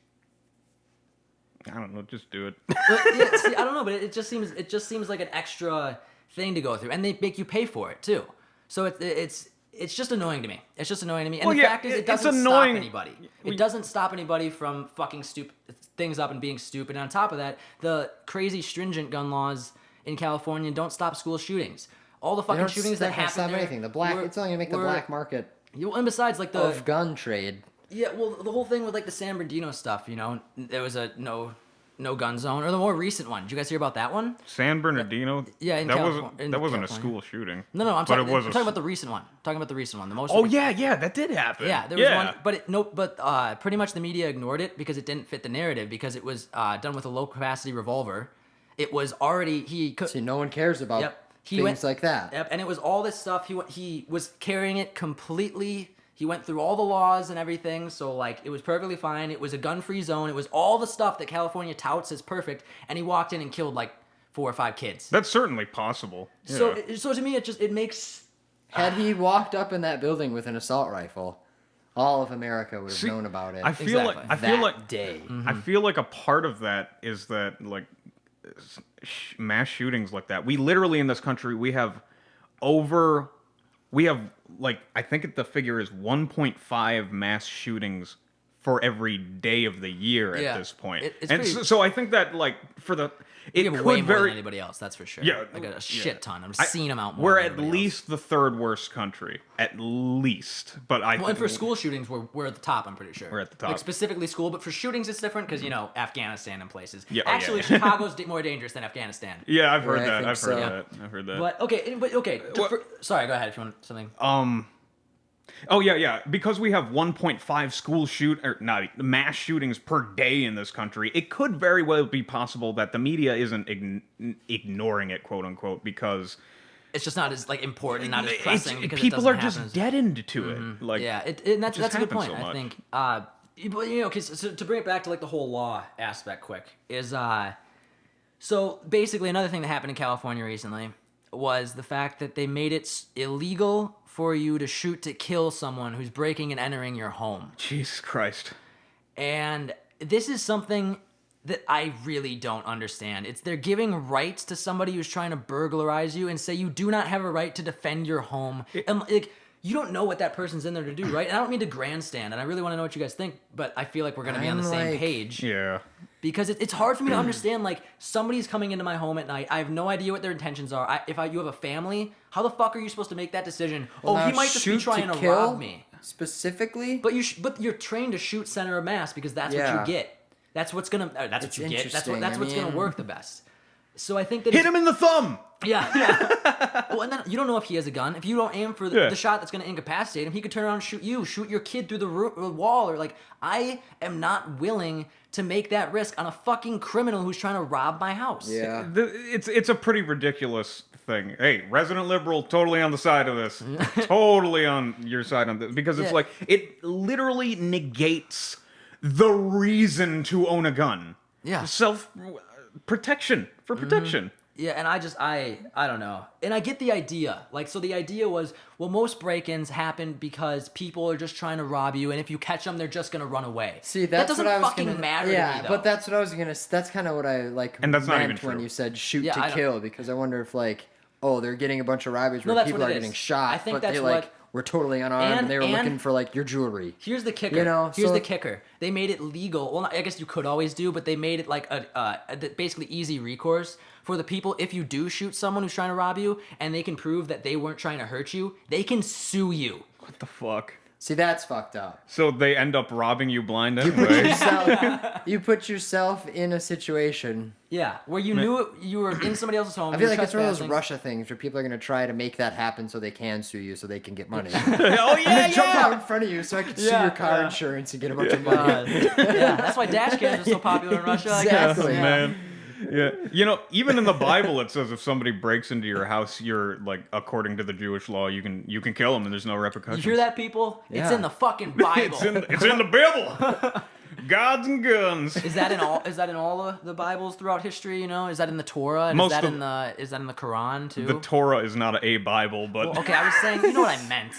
[SPEAKER 2] I don't know. Just do it.
[SPEAKER 1] But, yeah, see, I don't know, but it just seems like an extra thing to go through, and they make you pay for it too. So it's just annoying to me. It's just annoying to me. And
[SPEAKER 2] Well,
[SPEAKER 1] the
[SPEAKER 2] yeah,
[SPEAKER 1] fact is, it
[SPEAKER 2] it's
[SPEAKER 1] doesn't
[SPEAKER 2] annoying.
[SPEAKER 1] stop anybody. It doesn't stop anybody from fucking things up and being stupid. And on top of that, the crazy stringent gun laws in California don't stop school shootings. All the
[SPEAKER 3] They
[SPEAKER 1] fucking
[SPEAKER 3] don't
[SPEAKER 1] shootings that happen
[SPEAKER 3] stop
[SPEAKER 1] there.
[SPEAKER 3] anything. The black. It's only gonna make the black market
[SPEAKER 1] And besides, like the
[SPEAKER 3] of gun trade.
[SPEAKER 1] yeah, well, the whole thing with like the San Bernardino stuff, you know, there was a no gun zone, or the more recent one. Did you guys hear about that one?
[SPEAKER 2] San Bernardino.
[SPEAKER 1] Yeah, in
[SPEAKER 2] that
[SPEAKER 1] California.
[SPEAKER 2] wasn't a school shooting.
[SPEAKER 1] No, I'm
[SPEAKER 2] but
[SPEAKER 1] talking,
[SPEAKER 2] it was
[SPEAKER 1] I'm talking about the recent one. Talking about the recent one, the most.
[SPEAKER 2] Oh yeah, that did happen.
[SPEAKER 1] Yeah, there was one, but pretty much the media ignored it because it didn't fit the narrative because it was done with a low capacity revolver. It was already
[SPEAKER 3] See, no one cares about
[SPEAKER 1] Yep.
[SPEAKER 3] things like that.
[SPEAKER 1] Yep, and it was all this stuff. He was carrying it completely. He went through all the laws and everything, so like it was perfectly fine. It was a gun-free zone. It was all the stuff that California touts as perfect, and he walked in and killed like 4 or 5 kids.
[SPEAKER 2] That's certainly possible.
[SPEAKER 1] So,
[SPEAKER 2] Yeah.
[SPEAKER 1] so to me, it makes.
[SPEAKER 3] Had he walked up in that building with an assault rifle, all of America would have
[SPEAKER 2] See,
[SPEAKER 3] known about it.
[SPEAKER 2] I feel
[SPEAKER 1] Exactly.
[SPEAKER 2] like I feel
[SPEAKER 3] that
[SPEAKER 2] like
[SPEAKER 3] day.
[SPEAKER 2] I feel like a part of that is that like mass shootings like that. We literally in this country we have like I think the figure is 1.5 mass shootings for every day of the year at
[SPEAKER 1] Yeah.
[SPEAKER 2] this point.
[SPEAKER 1] It's
[SPEAKER 2] and
[SPEAKER 1] pretty-
[SPEAKER 2] so I think that like for the
[SPEAKER 1] We
[SPEAKER 2] it
[SPEAKER 1] have
[SPEAKER 2] could
[SPEAKER 1] way more
[SPEAKER 2] very
[SPEAKER 1] than anybody else, that's for sure.
[SPEAKER 2] Yeah,
[SPEAKER 1] like a
[SPEAKER 2] yeah.
[SPEAKER 1] shit ton. I've
[SPEAKER 2] I-
[SPEAKER 1] seen them out more.
[SPEAKER 2] We're
[SPEAKER 1] than
[SPEAKER 2] at
[SPEAKER 1] everybody
[SPEAKER 2] least
[SPEAKER 1] else.
[SPEAKER 2] the third worst country, at least. But
[SPEAKER 1] Well, and for school shootings, we're at the top. I'm pretty sure.
[SPEAKER 2] We're at the top.
[SPEAKER 1] Like specifically school, but for shootings, it's different because Afghanistan and places.
[SPEAKER 2] Yeah, oh, yeah.
[SPEAKER 1] Actually, Chicago's more dangerous than Afghanistan.
[SPEAKER 2] Yeah, I've heard
[SPEAKER 3] Yeah, I
[SPEAKER 2] that.
[SPEAKER 3] think
[SPEAKER 2] I've heard
[SPEAKER 3] so.
[SPEAKER 2] that. I've heard that.
[SPEAKER 1] But okay.
[SPEAKER 2] What-
[SPEAKER 1] Sorry, go ahead if you want something.
[SPEAKER 2] Oh yeah. Because we have 1.5 mass shootings per day in this country, it could very well be possible that the media isn't ignoring it, quote unquote, because
[SPEAKER 1] It's just not as like important and not as pressing because
[SPEAKER 2] people
[SPEAKER 1] it
[SPEAKER 2] are
[SPEAKER 1] doesn't
[SPEAKER 2] just
[SPEAKER 1] happen as-
[SPEAKER 2] dead into it. Like
[SPEAKER 1] Yeah, and that's
[SPEAKER 2] just
[SPEAKER 1] a good
[SPEAKER 2] happens
[SPEAKER 1] point.
[SPEAKER 2] so
[SPEAKER 1] I
[SPEAKER 2] much.
[SPEAKER 1] think. But okay, so to bring it back to like the whole law aspect, quick is so basically another thing that happened in California recently was the fact that they made it illegal for you to shoot to kill someone who's breaking and entering your home.
[SPEAKER 2] Jesus Christ.
[SPEAKER 1] And this is something that I really don't understand. They're giving rights to somebody who's trying to burglarize you and say you do not have a right to defend your home. And like you don't know what that person's in there to do, right? And I don't mean to grandstand, and I really want to know what you guys think, but I feel like we're gonna be on the
[SPEAKER 3] I'm
[SPEAKER 1] same
[SPEAKER 3] like-
[SPEAKER 1] page.
[SPEAKER 2] Yeah.
[SPEAKER 1] Because it's hard for me to understand, like, somebody's coming into my home at night. I have no idea what their intentions are. You have a family, how the fuck are you supposed to make that decision?
[SPEAKER 3] Well,
[SPEAKER 1] he
[SPEAKER 3] now
[SPEAKER 1] might just be
[SPEAKER 3] shoot
[SPEAKER 1] trying to
[SPEAKER 3] kill
[SPEAKER 1] rob me.
[SPEAKER 3] specifically.
[SPEAKER 1] But you're trained to shoot center of mass because that's what
[SPEAKER 3] Yeah.
[SPEAKER 1] you get. That's what's gonna. That's
[SPEAKER 3] It's
[SPEAKER 1] what you get. That's
[SPEAKER 3] interesting.
[SPEAKER 1] what's gonna
[SPEAKER 3] I mean-
[SPEAKER 1] work the best. So I think that
[SPEAKER 2] Hit
[SPEAKER 1] it's-
[SPEAKER 2] him in the thumb.
[SPEAKER 1] Yeah. Well, and then you don't know if he has a gun. If you don't aim for the,
[SPEAKER 2] Yeah.
[SPEAKER 1] the shot that's going to incapacitate him, he could turn around and shoot you, shoot your kid through the wall, or like. I am not willing to make that risk on a fucking criminal who's trying to rob my house.
[SPEAKER 3] Yeah.
[SPEAKER 2] It's a pretty ridiculous thing. Hey, resident liberal, totally on the side of this. Totally on your side on this. Because it's
[SPEAKER 1] Yeah.
[SPEAKER 2] like, it literally negates the reason to own a gun.
[SPEAKER 1] Yeah.
[SPEAKER 2] Protection. For protection.
[SPEAKER 1] Yeah, and I don't know. And I get the idea. Like, so the idea was, well, most break-ins happen because people are just trying to rob you, and if you catch them, they're just gonna run away.
[SPEAKER 3] See,
[SPEAKER 1] that
[SPEAKER 3] that's
[SPEAKER 1] doesn't
[SPEAKER 3] what I was
[SPEAKER 1] fucking
[SPEAKER 3] gonna.
[SPEAKER 1] matter
[SPEAKER 3] Yeah,
[SPEAKER 1] to me, though.
[SPEAKER 3] but that's what I was gonna. That's kind of what I like.
[SPEAKER 2] And that's not
[SPEAKER 3] meant
[SPEAKER 2] even
[SPEAKER 3] when
[SPEAKER 2] true.
[SPEAKER 3] you said shoot
[SPEAKER 1] Yeah, I
[SPEAKER 3] to
[SPEAKER 1] don't-
[SPEAKER 3] kill, because I wonder if like, oh, they're getting a bunch of robberies
[SPEAKER 1] No,
[SPEAKER 3] where
[SPEAKER 1] that's
[SPEAKER 3] people
[SPEAKER 1] what
[SPEAKER 3] are
[SPEAKER 1] it is.
[SPEAKER 3] getting shot,
[SPEAKER 1] I think
[SPEAKER 3] but
[SPEAKER 1] that's
[SPEAKER 3] they
[SPEAKER 1] what-
[SPEAKER 3] like were totally unarmed and they were
[SPEAKER 1] and-
[SPEAKER 3] looking for like your jewelry.
[SPEAKER 1] Here's the kicker.
[SPEAKER 3] You know,
[SPEAKER 1] Here's
[SPEAKER 3] so-
[SPEAKER 1] the kicker. They made it legal. Well, I guess you could always do, but they made it like basically easy recourse for the people. If you do shoot someone who's trying to rob you, and they can prove that they weren't trying to hurt you, they can sue you.
[SPEAKER 2] What the fuck?
[SPEAKER 3] See, that's fucked up.
[SPEAKER 2] So they end up robbing you blind anyway.
[SPEAKER 3] You put yourself in a situation.
[SPEAKER 1] Yeah, where you knew you were in somebody else's home.
[SPEAKER 3] I
[SPEAKER 1] you
[SPEAKER 3] feel
[SPEAKER 1] were
[SPEAKER 3] like it's one of those
[SPEAKER 1] trespassing.
[SPEAKER 3] Russia things where people are gonna try to make that happen so they can sue you, so they can get money.
[SPEAKER 2] Oh yeah,
[SPEAKER 3] Jump out in front of you so I can sue
[SPEAKER 1] Yeah,
[SPEAKER 3] your car
[SPEAKER 1] yeah.
[SPEAKER 3] insurance and get a bunch of money.
[SPEAKER 1] Yeah, that's why dash cams are so popular in Russia. I guess.
[SPEAKER 3] Exactly.
[SPEAKER 1] Yeah.
[SPEAKER 2] Man. Yeah, you know, even in the Bible, it says if somebody breaks into your house, you're like, according to the Jewish law, you can kill them, and there's no
[SPEAKER 1] You
[SPEAKER 2] repercussions.
[SPEAKER 1] hear that, people? It's
[SPEAKER 3] Yeah.
[SPEAKER 1] in the fucking Bible.
[SPEAKER 2] It's in the Bible. Gods and guns.
[SPEAKER 1] Is that in all? Is that in all of the Bibles throughout history? You know, is that in the Torah? And
[SPEAKER 2] Most
[SPEAKER 1] is that
[SPEAKER 2] of-
[SPEAKER 1] in the Quran too?
[SPEAKER 2] The Torah is not a Bible, but
[SPEAKER 1] Well, okay, I was saying, you know what I meant.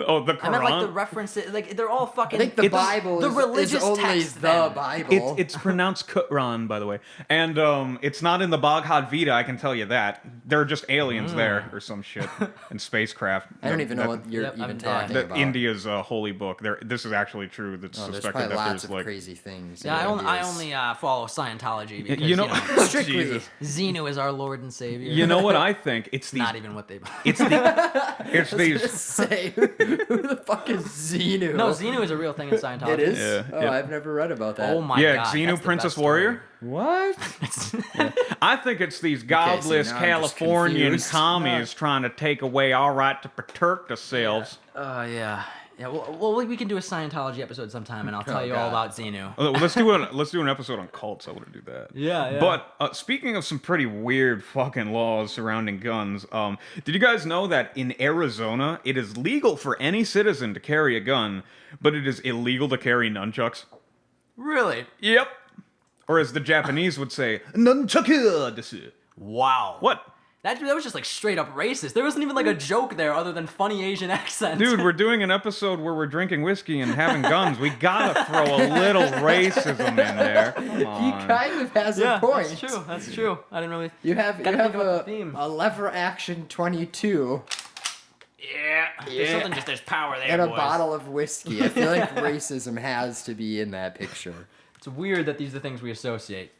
[SPEAKER 2] oh, the Quran.
[SPEAKER 1] I meant like the references, like they're all fucking.
[SPEAKER 3] I think the
[SPEAKER 2] It's-
[SPEAKER 3] Bible
[SPEAKER 1] the
[SPEAKER 3] is
[SPEAKER 1] religious
[SPEAKER 3] only
[SPEAKER 1] text,
[SPEAKER 3] the
[SPEAKER 1] then.
[SPEAKER 3] Bible.
[SPEAKER 2] It's pronounced Quran, by the way, and it's not in the Bhagavad Gita. I can tell you that. There are just aliens there or some shit and spacecraft.
[SPEAKER 3] I don't even know what you're
[SPEAKER 1] Yep,
[SPEAKER 3] even
[SPEAKER 1] I'm
[SPEAKER 3] talking
[SPEAKER 1] dead.
[SPEAKER 3] about.
[SPEAKER 2] India's holy book. This is actually true. That's
[SPEAKER 3] Oh, there's
[SPEAKER 2] suspected
[SPEAKER 3] probably
[SPEAKER 2] that
[SPEAKER 3] lots
[SPEAKER 2] there's
[SPEAKER 3] of
[SPEAKER 2] like
[SPEAKER 3] crazy things.
[SPEAKER 1] Yeah,
[SPEAKER 3] in
[SPEAKER 1] I
[SPEAKER 3] India's-
[SPEAKER 1] only follow Scientology because
[SPEAKER 2] you know,
[SPEAKER 3] Strictly.
[SPEAKER 2] Jesus.
[SPEAKER 1] Xenu is our Lord and Savior.
[SPEAKER 2] You know what I think? It's these.
[SPEAKER 1] Not even what they.
[SPEAKER 2] It's these.
[SPEAKER 3] Say, who the fuck is Xenu?
[SPEAKER 1] No, Xenu is a real thing in Scientology.
[SPEAKER 3] It is?
[SPEAKER 2] Yeah,
[SPEAKER 3] Oh,
[SPEAKER 2] yeah.
[SPEAKER 3] I've never read about that.
[SPEAKER 1] Oh my
[SPEAKER 2] Yeah,
[SPEAKER 1] god.
[SPEAKER 2] Xenu,
[SPEAKER 1] that's the
[SPEAKER 2] Princess
[SPEAKER 1] best
[SPEAKER 2] Warrior.
[SPEAKER 3] What?
[SPEAKER 1] story.
[SPEAKER 2] I think it's these godless
[SPEAKER 3] now I'm just
[SPEAKER 2] Californian
[SPEAKER 3] confused.
[SPEAKER 2] commies trying to take away our right to protect ourselves.
[SPEAKER 1] Yeah. Yeah, well, we can do a Scientology episode sometime, and I'll tell you all
[SPEAKER 3] God.
[SPEAKER 1] about Xenu.
[SPEAKER 2] Well, let's do an episode on cults. I want to do that.
[SPEAKER 1] Yeah.
[SPEAKER 2] But speaking of some pretty weird fucking laws surrounding guns, did you guys know that in Arizona it is legal for any citizen to carry a gun, but it is illegal to carry nunchucks?
[SPEAKER 1] Really?
[SPEAKER 2] Yep. Or as the Japanese would say, nunchaku desu.
[SPEAKER 1] Wow.
[SPEAKER 2] What?
[SPEAKER 1] That was just like straight up racist. There wasn't even like a joke there other than funny Asian accents.
[SPEAKER 2] Dude, we're doing an episode where we're drinking whiskey and having guns. We gotta throw a little racism in there. Come
[SPEAKER 3] He
[SPEAKER 2] on.
[SPEAKER 3] kind of has
[SPEAKER 1] yeah,
[SPEAKER 3] a point.
[SPEAKER 1] that's true. That's true. I didn't really.
[SPEAKER 3] You have
[SPEAKER 1] Gotta think about the
[SPEAKER 3] a
[SPEAKER 1] theme.
[SPEAKER 3] lever action 22
[SPEAKER 1] Yeah. There's something just there's power there,
[SPEAKER 3] and a
[SPEAKER 1] boys.
[SPEAKER 3] bottle of whiskey. I feel like racism has to be in that picture.
[SPEAKER 1] It's weird that these are things we associate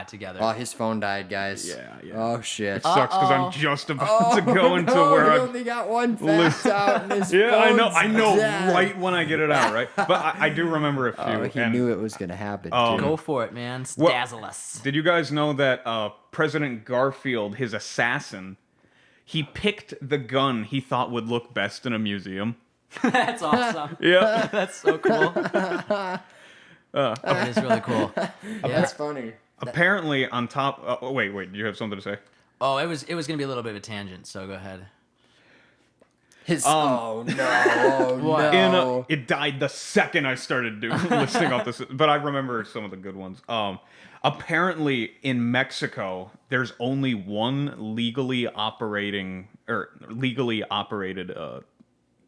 [SPEAKER 1] together.
[SPEAKER 3] Oh, his phone died, guys.
[SPEAKER 2] Yeah.
[SPEAKER 3] Oh shit.
[SPEAKER 2] It sucks because I'm just about to go into
[SPEAKER 3] no,
[SPEAKER 2] where
[SPEAKER 3] he
[SPEAKER 2] I'm.
[SPEAKER 3] only got one fact out and his
[SPEAKER 2] Yeah, I
[SPEAKER 3] phone's
[SPEAKER 2] know,
[SPEAKER 3] dead.
[SPEAKER 2] right when I get it out, right? But I do remember a few.
[SPEAKER 3] Oh, he
[SPEAKER 2] and
[SPEAKER 3] knew it was gonna happen.
[SPEAKER 2] Um,
[SPEAKER 3] too.
[SPEAKER 1] Go for it, man.
[SPEAKER 2] Well-
[SPEAKER 1] Dazzle us.
[SPEAKER 2] Did you guys know that President Garfield, his assassin, he picked the gun he thought would look best in a museum?
[SPEAKER 1] That's awesome.
[SPEAKER 2] Yeah.
[SPEAKER 1] That's so cool. It is really cool. Yeah.
[SPEAKER 3] That's funny.
[SPEAKER 2] Apparently, on top. Wait. Do you have something to say?
[SPEAKER 1] Oh, it was gonna be a little bit of a tangent, so go ahead.
[SPEAKER 3] His oh no, oh
[SPEAKER 1] What?
[SPEAKER 3] no.
[SPEAKER 2] It died the second I started listing off this, but I remember some of the good ones. Apparently, in Mexico, there's only one legally operated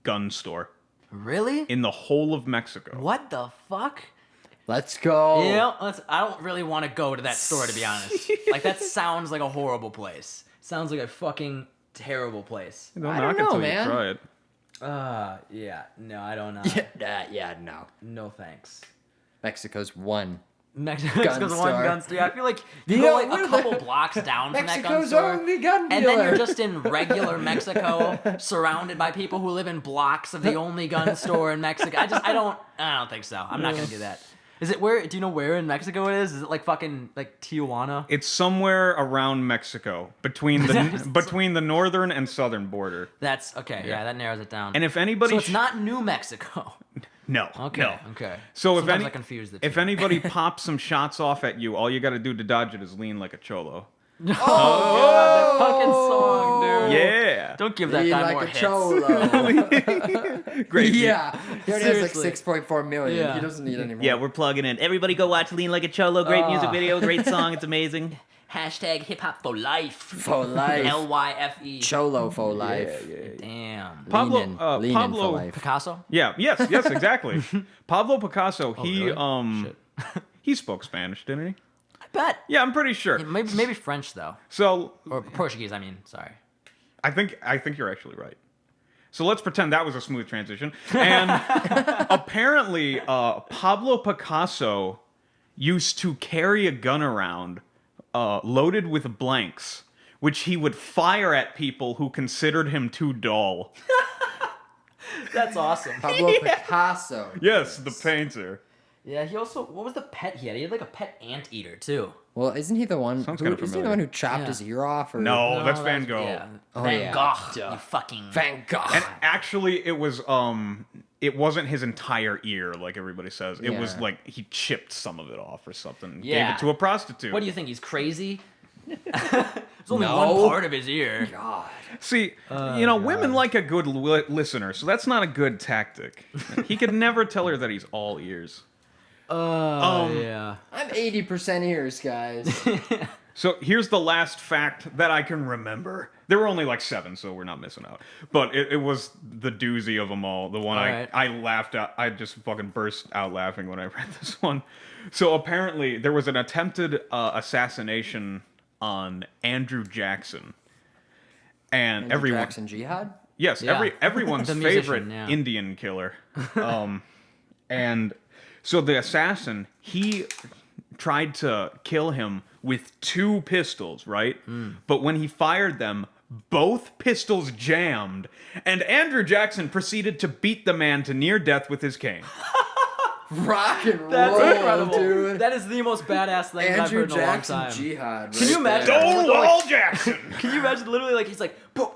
[SPEAKER 2] gun store
[SPEAKER 1] Really?
[SPEAKER 2] in the whole of Mexico.
[SPEAKER 1] What the fuck?
[SPEAKER 3] Let's go.
[SPEAKER 1] You know, I don't really want to go to that store, to be honest. Like, that sounds like a horrible place. Sounds like a fucking terrible place.
[SPEAKER 2] Don't
[SPEAKER 3] I
[SPEAKER 2] knock
[SPEAKER 3] don't
[SPEAKER 2] it
[SPEAKER 3] know,
[SPEAKER 2] till
[SPEAKER 3] man.
[SPEAKER 2] you try it.
[SPEAKER 1] Yeah. No, I don't know.
[SPEAKER 3] Yeah, no.
[SPEAKER 1] No thanks.
[SPEAKER 3] Mexico's one.
[SPEAKER 1] Mexico's one
[SPEAKER 3] store.
[SPEAKER 1] gun store. Yeah, I feel like you
[SPEAKER 3] Yeah,
[SPEAKER 1] go like
[SPEAKER 3] we're
[SPEAKER 1] a couple blocks down from that gun
[SPEAKER 3] Mexico's
[SPEAKER 1] store,
[SPEAKER 3] only gun
[SPEAKER 1] and then you're
[SPEAKER 3] dealer.
[SPEAKER 1] just in regular Mexico, surrounded by people who live in blocks of the only gun store in Mexico. I don't think so. I'm not gonna do that. Is it where? Do you know where in Mexico it is? Is it like fucking like Tijuana?
[SPEAKER 2] It's somewhere around Mexico, between the northern and southern border.
[SPEAKER 1] That's okay. Yeah, that narrows it down.
[SPEAKER 2] And if anybody,
[SPEAKER 1] so it's not New Mexico.
[SPEAKER 2] no,
[SPEAKER 1] Okay.
[SPEAKER 2] no.
[SPEAKER 1] Okay.
[SPEAKER 2] So
[SPEAKER 1] Sometimes I confuse the two.
[SPEAKER 2] if anybody pops some shots off at you, all you got to do to dodge it is lean like a cholo.
[SPEAKER 1] God, that fucking song, dude.
[SPEAKER 2] Yeah.
[SPEAKER 1] Don't give that
[SPEAKER 3] Lean
[SPEAKER 1] guy
[SPEAKER 3] like
[SPEAKER 1] more
[SPEAKER 3] a
[SPEAKER 1] hits.
[SPEAKER 3] cholo.
[SPEAKER 2] Great.
[SPEAKER 3] Yeah. He already has like
[SPEAKER 1] Seriously.
[SPEAKER 3] 6.4 million.
[SPEAKER 1] Yeah.
[SPEAKER 3] He doesn't need any more.
[SPEAKER 4] Yeah, we're plugging in. Everybody go watch Lean Like a Cholo. Great music video, great song. It's amazing.
[SPEAKER 1] Hashtag hip hop for life.
[SPEAKER 3] For life.
[SPEAKER 1] LYFE.
[SPEAKER 3] Cholo for life.
[SPEAKER 1] Damn.
[SPEAKER 2] Pablo,
[SPEAKER 3] Leanin',
[SPEAKER 2] uh,
[SPEAKER 3] leanin'
[SPEAKER 2] Pablo-
[SPEAKER 3] for life.
[SPEAKER 1] Picasso?
[SPEAKER 2] Yeah. Yes. Exactly. Pablo Picasso. He
[SPEAKER 1] really? Shit.
[SPEAKER 2] he spoke Spanish, didn't he?
[SPEAKER 1] I bet.
[SPEAKER 2] Yeah, I'm pretty sure.
[SPEAKER 1] Maybe French though,
[SPEAKER 2] So
[SPEAKER 1] or Portuguese. I mean, sorry.
[SPEAKER 2] I think you're actually right. So let's pretend that was a smooth transition. And apparently, Pablo Picasso used to carry a gun around loaded with blanks, which he would fire at people who considered him too dull.
[SPEAKER 1] That's awesome.
[SPEAKER 3] Pablo Picasso.
[SPEAKER 2] Yes, the painter.
[SPEAKER 1] Yeah, he also, what was the pet he had? He had like a pet anteater too.
[SPEAKER 3] Well, isn't he the one?
[SPEAKER 2] Sounds
[SPEAKER 3] Who,
[SPEAKER 2] kinda
[SPEAKER 3] isn't he the
[SPEAKER 2] familiar.
[SPEAKER 3] one who chopped
[SPEAKER 1] Yeah.
[SPEAKER 3] his ear off? Or?
[SPEAKER 2] No, that's Van Gogh.
[SPEAKER 1] Yeah.
[SPEAKER 3] Oh,
[SPEAKER 1] Van
[SPEAKER 3] yeah.
[SPEAKER 1] Gogh. You fucking.
[SPEAKER 3] Van Gogh.
[SPEAKER 2] And actually, it wasn't his entire ear, like everybody says. It was
[SPEAKER 3] Yeah.
[SPEAKER 2] like he chipped some of it off or something. Gave
[SPEAKER 1] Yeah.
[SPEAKER 2] it to a prostitute.
[SPEAKER 1] What do you think? He's crazy? There's only
[SPEAKER 3] No.
[SPEAKER 1] one part of his ear.
[SPEAKER 3] God.
[SPEAKER 2] See, women like a good listener, so that's not a good tactic. He could never tell her that he's all ears.
[SPEAKER 1] Yeah.
[SPEAKER 3] I'm 80% ears, guys.
[SPEAKER 2] So here's the last fact that I can remember. There were only like 7, so we're not missing out. But it was the doozy of them all. The one
[SPEAKER 1] All right.
[SPEAKER 2] I laughed at. I just fucking burst out laughing when I read this one. So apparently there was an attempted assassination on Andrew Jackson. And
[SPEAKER 3] Andrew
[SPEAKER 2] everyone...
[SPEAKER 3] Jackson Jihad?
[SPEAKER 2] Yes,
[SPEAKER 1] Yeah.
[SPEAKER 2] everyone's
[SPEAKER 1] The musician,
[SPEAKER 2] favorite
[SPEAKER 1] yeah.
[SPEAKER 2] Indian killer. And so the assassin, he tried to kill him with 2 pistols, right? But when he fired them, both pistols jammed, and Andrew Jackson proceeded to beat the man to near death with his cane.
[SPEAKER 3] Rock and roll,
[SPEAKER 1] That's incredible.
[SPEAKER 3] dude.
[SPEAKER 1] That is the most badass thing I've
[SPEAKER 3] Andrew
[SPEAKER 1] heard in a long
[SPEAKER 3] Jackson
[SPEAKER 1] time.
[SPEAKER 3] Jihad.
[SPEAKER 1] Can you
[SPEAKER 3] right
[SPEAKER 1] imagine?
[SPEAKER 3] there.
[SPEAKER 2] Stonewall Jackson!
[SPEAKER 1] Can you imagine literally like he's like, "Boom."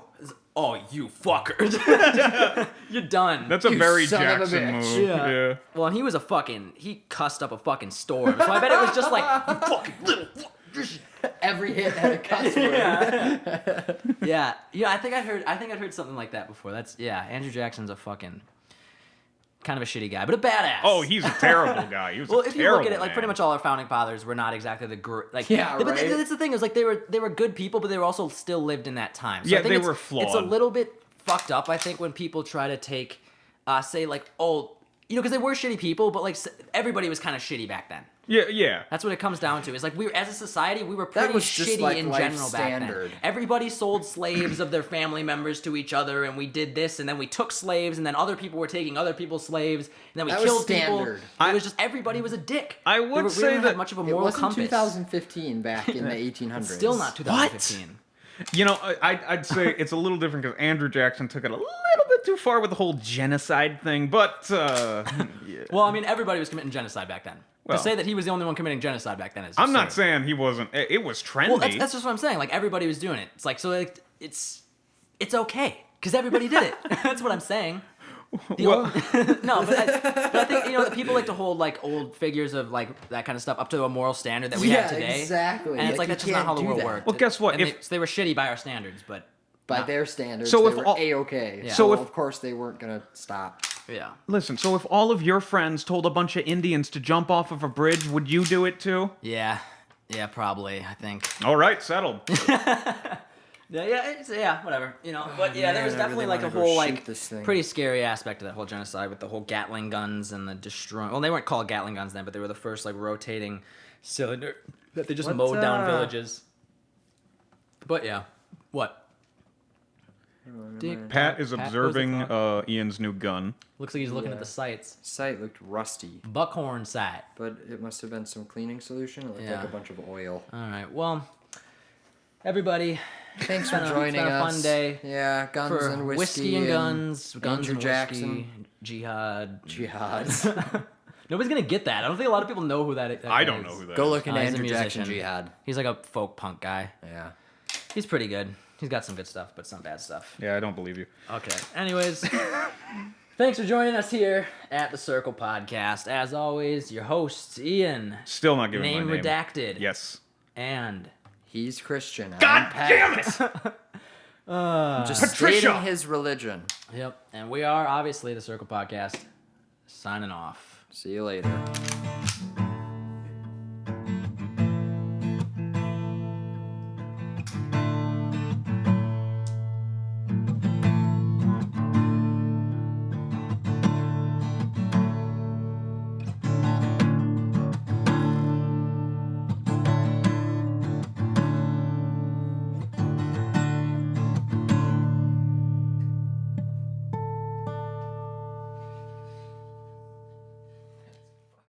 [SPEAKER 1] Oh, you fuckers. You're done.
[SPEAKER 2] That's a
[SPEAKER 3] You
[SPEAKER 2] very
[SPEAKER 3] son of a
[SPEAKER 2] Jackson
[SPEAKER 3] bitch.
[SPEAKER 2] move.
[SPEAKER 1] Yeah.
[SPEAKER 2] Yeah.
[SPEAKER 1] Well, and he cussed up a fucking storm. So I bet it was just like, you fucking little fuckers.
[SPEAKER 3] Every hit had a cuss word.
[SPEAKER 1] Yeah. Yeah, I think I'd heard something like that before. Andrew Jackson's a fucking kind of a shitty guy, but a badass.
[SPEAKER 2] Oh, he's a terrible guy. He was
[SPEAKER 1] Well,
[SPEAKER 2] a
[SPEAKER 1] if you
[SPEAKER 2] terrible
[SPEAKER 1] look at it, like
[SPEAKER 2] man.
[SPEAKER 1] pretty much all our founding fathers were not exactly like
[SPEAKER 3] Yeah,
[SPEAKER 1] But
[SPEAKER 3] right.
[SPEAKER 1] that's the thing is like they were good people, but they were also still lived in that time. So
[SPEAKER 2] Yeah,
[SPEAKER 1] I think
[SPEAKER 2] they
[SPEAKER 1] it's-
[SPEAKER 2] were
[SPEAKER 1] It's a
[SPEAKER 2] flawed.
[SPEAKER 1] little bit fucked up, I think, when people try to take, say like, oh, because they were shitty people, but like everybody was kind of shitty back then.
[SPEAKER 2] Yeah.
[SPEAKER 1] That's what it comes down to. Is like as a society, we were pretty
[SPEAKER 3] was just
[SPEAKER 1] shitty
[SPEAKER 3] like
[SPEAKER 1] in
[SPEAKER 3] life
[SPEAKER 1] general back
[SPEAKER 3] standard.
[SPEAKER 1] then. Everybody sold slaves of their family members to each other, and we did this, and then we took slaves, and then other people were taking other people's slaves, and then we
[SPEAKER 3] That was
[SPEAKER 1] killed
[SPEAKER 3] standard.
[SPEAKER 1] people. It was just everybody was a dick.
[SPEAKER 2] I would
[SPEAKER 1] we
[SPEAKER 2] say
[SPEAKER 1] didn't
[SPEAKER 2] that
[SPEAKER 1] have much of a
[SPEAKER 3] It
[SPEAKER 1] moral
[SPEAKER 3] wasn't
[SPEAKER 1] compass.
[SPEAKER 3] 2015 back in the 1800s.
[SPEAKER 1] It's still not 2015.
[SPEAKER 2] You know, I'd say it's a little different because Andrew Jackson took it a little bit too far with the whole genocide thing, but yeah.
[SPEAKER 1] Well, I mean, everybody was committing genocide back then.
[SPEAKER 2] Well-
[SPEAKER 1] to say that he was the only one committing genocide back then is
[SPEAKER 2] I'm not
[SPEAKER 1] absurd.
[SPEAKER 2] saying he wasn't. It was trendy.
[SPEAKER 1] Well, that's just what I'm saying. Like everybody was doing it. It's like so. Like it's okay because everybody did it. That's what I'm saying.
[SPEAKER 2] Well-
[SPEAKER 1] No, but I think the people like to hold like old figures of like that kind of stuff up to a moral standard that we have
[SPEAKER 3] Yeah,
[SPEAKER 1] today.
[SPEAKER 3] exactly.
[SPEAKER 1] And it's like
[SPEAKER 3] Like,
[SPEAKER 1] that's
[SPEAKER 3] you
[SPEAKER 1] just not how
[SPEAKER 3] can't
[SPEAKER 1] the
[SPEAKER 3] do
[SPEAKER 1] world
[SPEAKER 3] that.
[SPEAKER 1] worked.
[SPEAKER 2] Well, guess what?
[SPEAKER 1] And they were shitty by our standards, but
[SPEAKER 3] By their standards,
[SPEAKER 2] So
[SPEAKER 3] they
[SPEAKER 2] if
[SPEAKER 3] were
[SPEAKER 2] all-
[SPEAKER 3] A-okay.
[SPEAKER 1] Yeah.
[SPEAKER 3] So,
[SPEAKER 2] So if-
[SPEAKER 3] of course, they weren't going to stop.
[SPEAKER 1] yeah.
[SPEAKER 2] Listen, so if all of your friends told a bunch of Indians to jump off of a bridge, would you do it too?
[SPEAKER 1] Yeah, probably. I think.
[SPEAKER 2] All right, settled.
[SPEAKER 1] Yeah, whatever. But yeah, there was
[SPEAKER 3] man, I
[SPEAKER 1] definitely
[SPEAKER 3] really
[SPEAKER 1] like a
[SPEAKER 3] wanna go
[SPEAKER 1] whole
[SPEAKER 3] shoot
[SPEAKER 1] like
[SPEAKER 3] this thing.
[SPEAKER 1] pretty scary aspect of that whole genocide with the whole Gatling guns and the destroying. Well, they weren't called Gatling guns then, but they were the first like rotating cylinder that they just
[SPEAKER 3] What,
[SPEAKER 1] mowed down
[SPEAKER 3] uh,
[SPEAKER 1] villages. But yeah, what? Dick,
[SPEAKER 2] Pat is
[SPEAKER 1] goes
[SPEAKER 2] observing
[SPEAKER 1] across.
[SPEAKER 2] Ian's new gun.
[SPEAKER 1] Looks like he's looking at
[SPEAKER 3] Yeah.
[SPEAKER 1] the sights.
[SPEAKER 3] Sight looked rusty,
[SPEAKER 1] Buckhorn sight.
[SPEAKER 3] but it must have been some cleaning solution. It looked
[SPEAKER 1] Yeah.
[SPEAKER 3] like a bunch of oil.
[SPEAKER 1] All right. Well, everybody,
[SPEAKER 3] Thanks for
[SPEAKER 1] It's been a
[SPEAKER 3] joining us.
[SPEAKER 1] fun day
[SPEAKER 3] Yeah, guns
[SPEAKER 1] for
[SPEAKER 3] and
[SPEAKER 1] whiskey and guns, guns
[SPEAKER 3] Andrew
[SPEAKER 1] and
[SPEAKER 3] Jackson.
[SPEAKER 1] whiskey, jihad.
[SPEAKER 3] Jihad.
[SPEAKER 1] Nobody's gonna get that. I don't think a lot of people know who that.
[SPEAKER 2] I
[SPEAKER 1] guy
[SPEAKER 2] don't
[SPEAKER 1] is.
[SPEAKER 2] know who that
[SPEAKER 3] Go
[SPEAKER 2] is.
[SPEAKER 3] look into
[SPEAKER 1] He's a
[SPEAKER 3] Andrew Jackson
[SPEAKER 1] musician.
[SPEAKER 3] Jihad.
[SPEAKER 1] He's like a folk punk guy.
[SPEAKER 3] Yeah.
[SPEAKER 1] He's pretty good. He's got some good stuff, but some bad stuff.
[SPEAKER 2] Yeah, I don't believe you.
[SPEAKER 1] Okay. Anyways, thanks for joining us here at the Circle Podcast. As always, your hosts Ian,
[SPEAKER 2] Still not giving
[SPEAKER 1] name
[SPEAKER 2] my name.
[SPEAKER 1] redacted,
[SPEAKER 2] Yes.
[SPEAKER 1] and
[SPEAKER 3] He's Christian. I'm
[SPEAKER 2] God
[SPEAKER 3] Pat.
[SPEAKER 2] damn it!
[SPEAKER 3] Just
[SPEAKER 2] Patricia!
[SPEAKER 3] stating his religion.
[SPEAKER 1] yep, and we are obviously the Circle Podcast. Signing off.
[SPEAKER 3] See you later.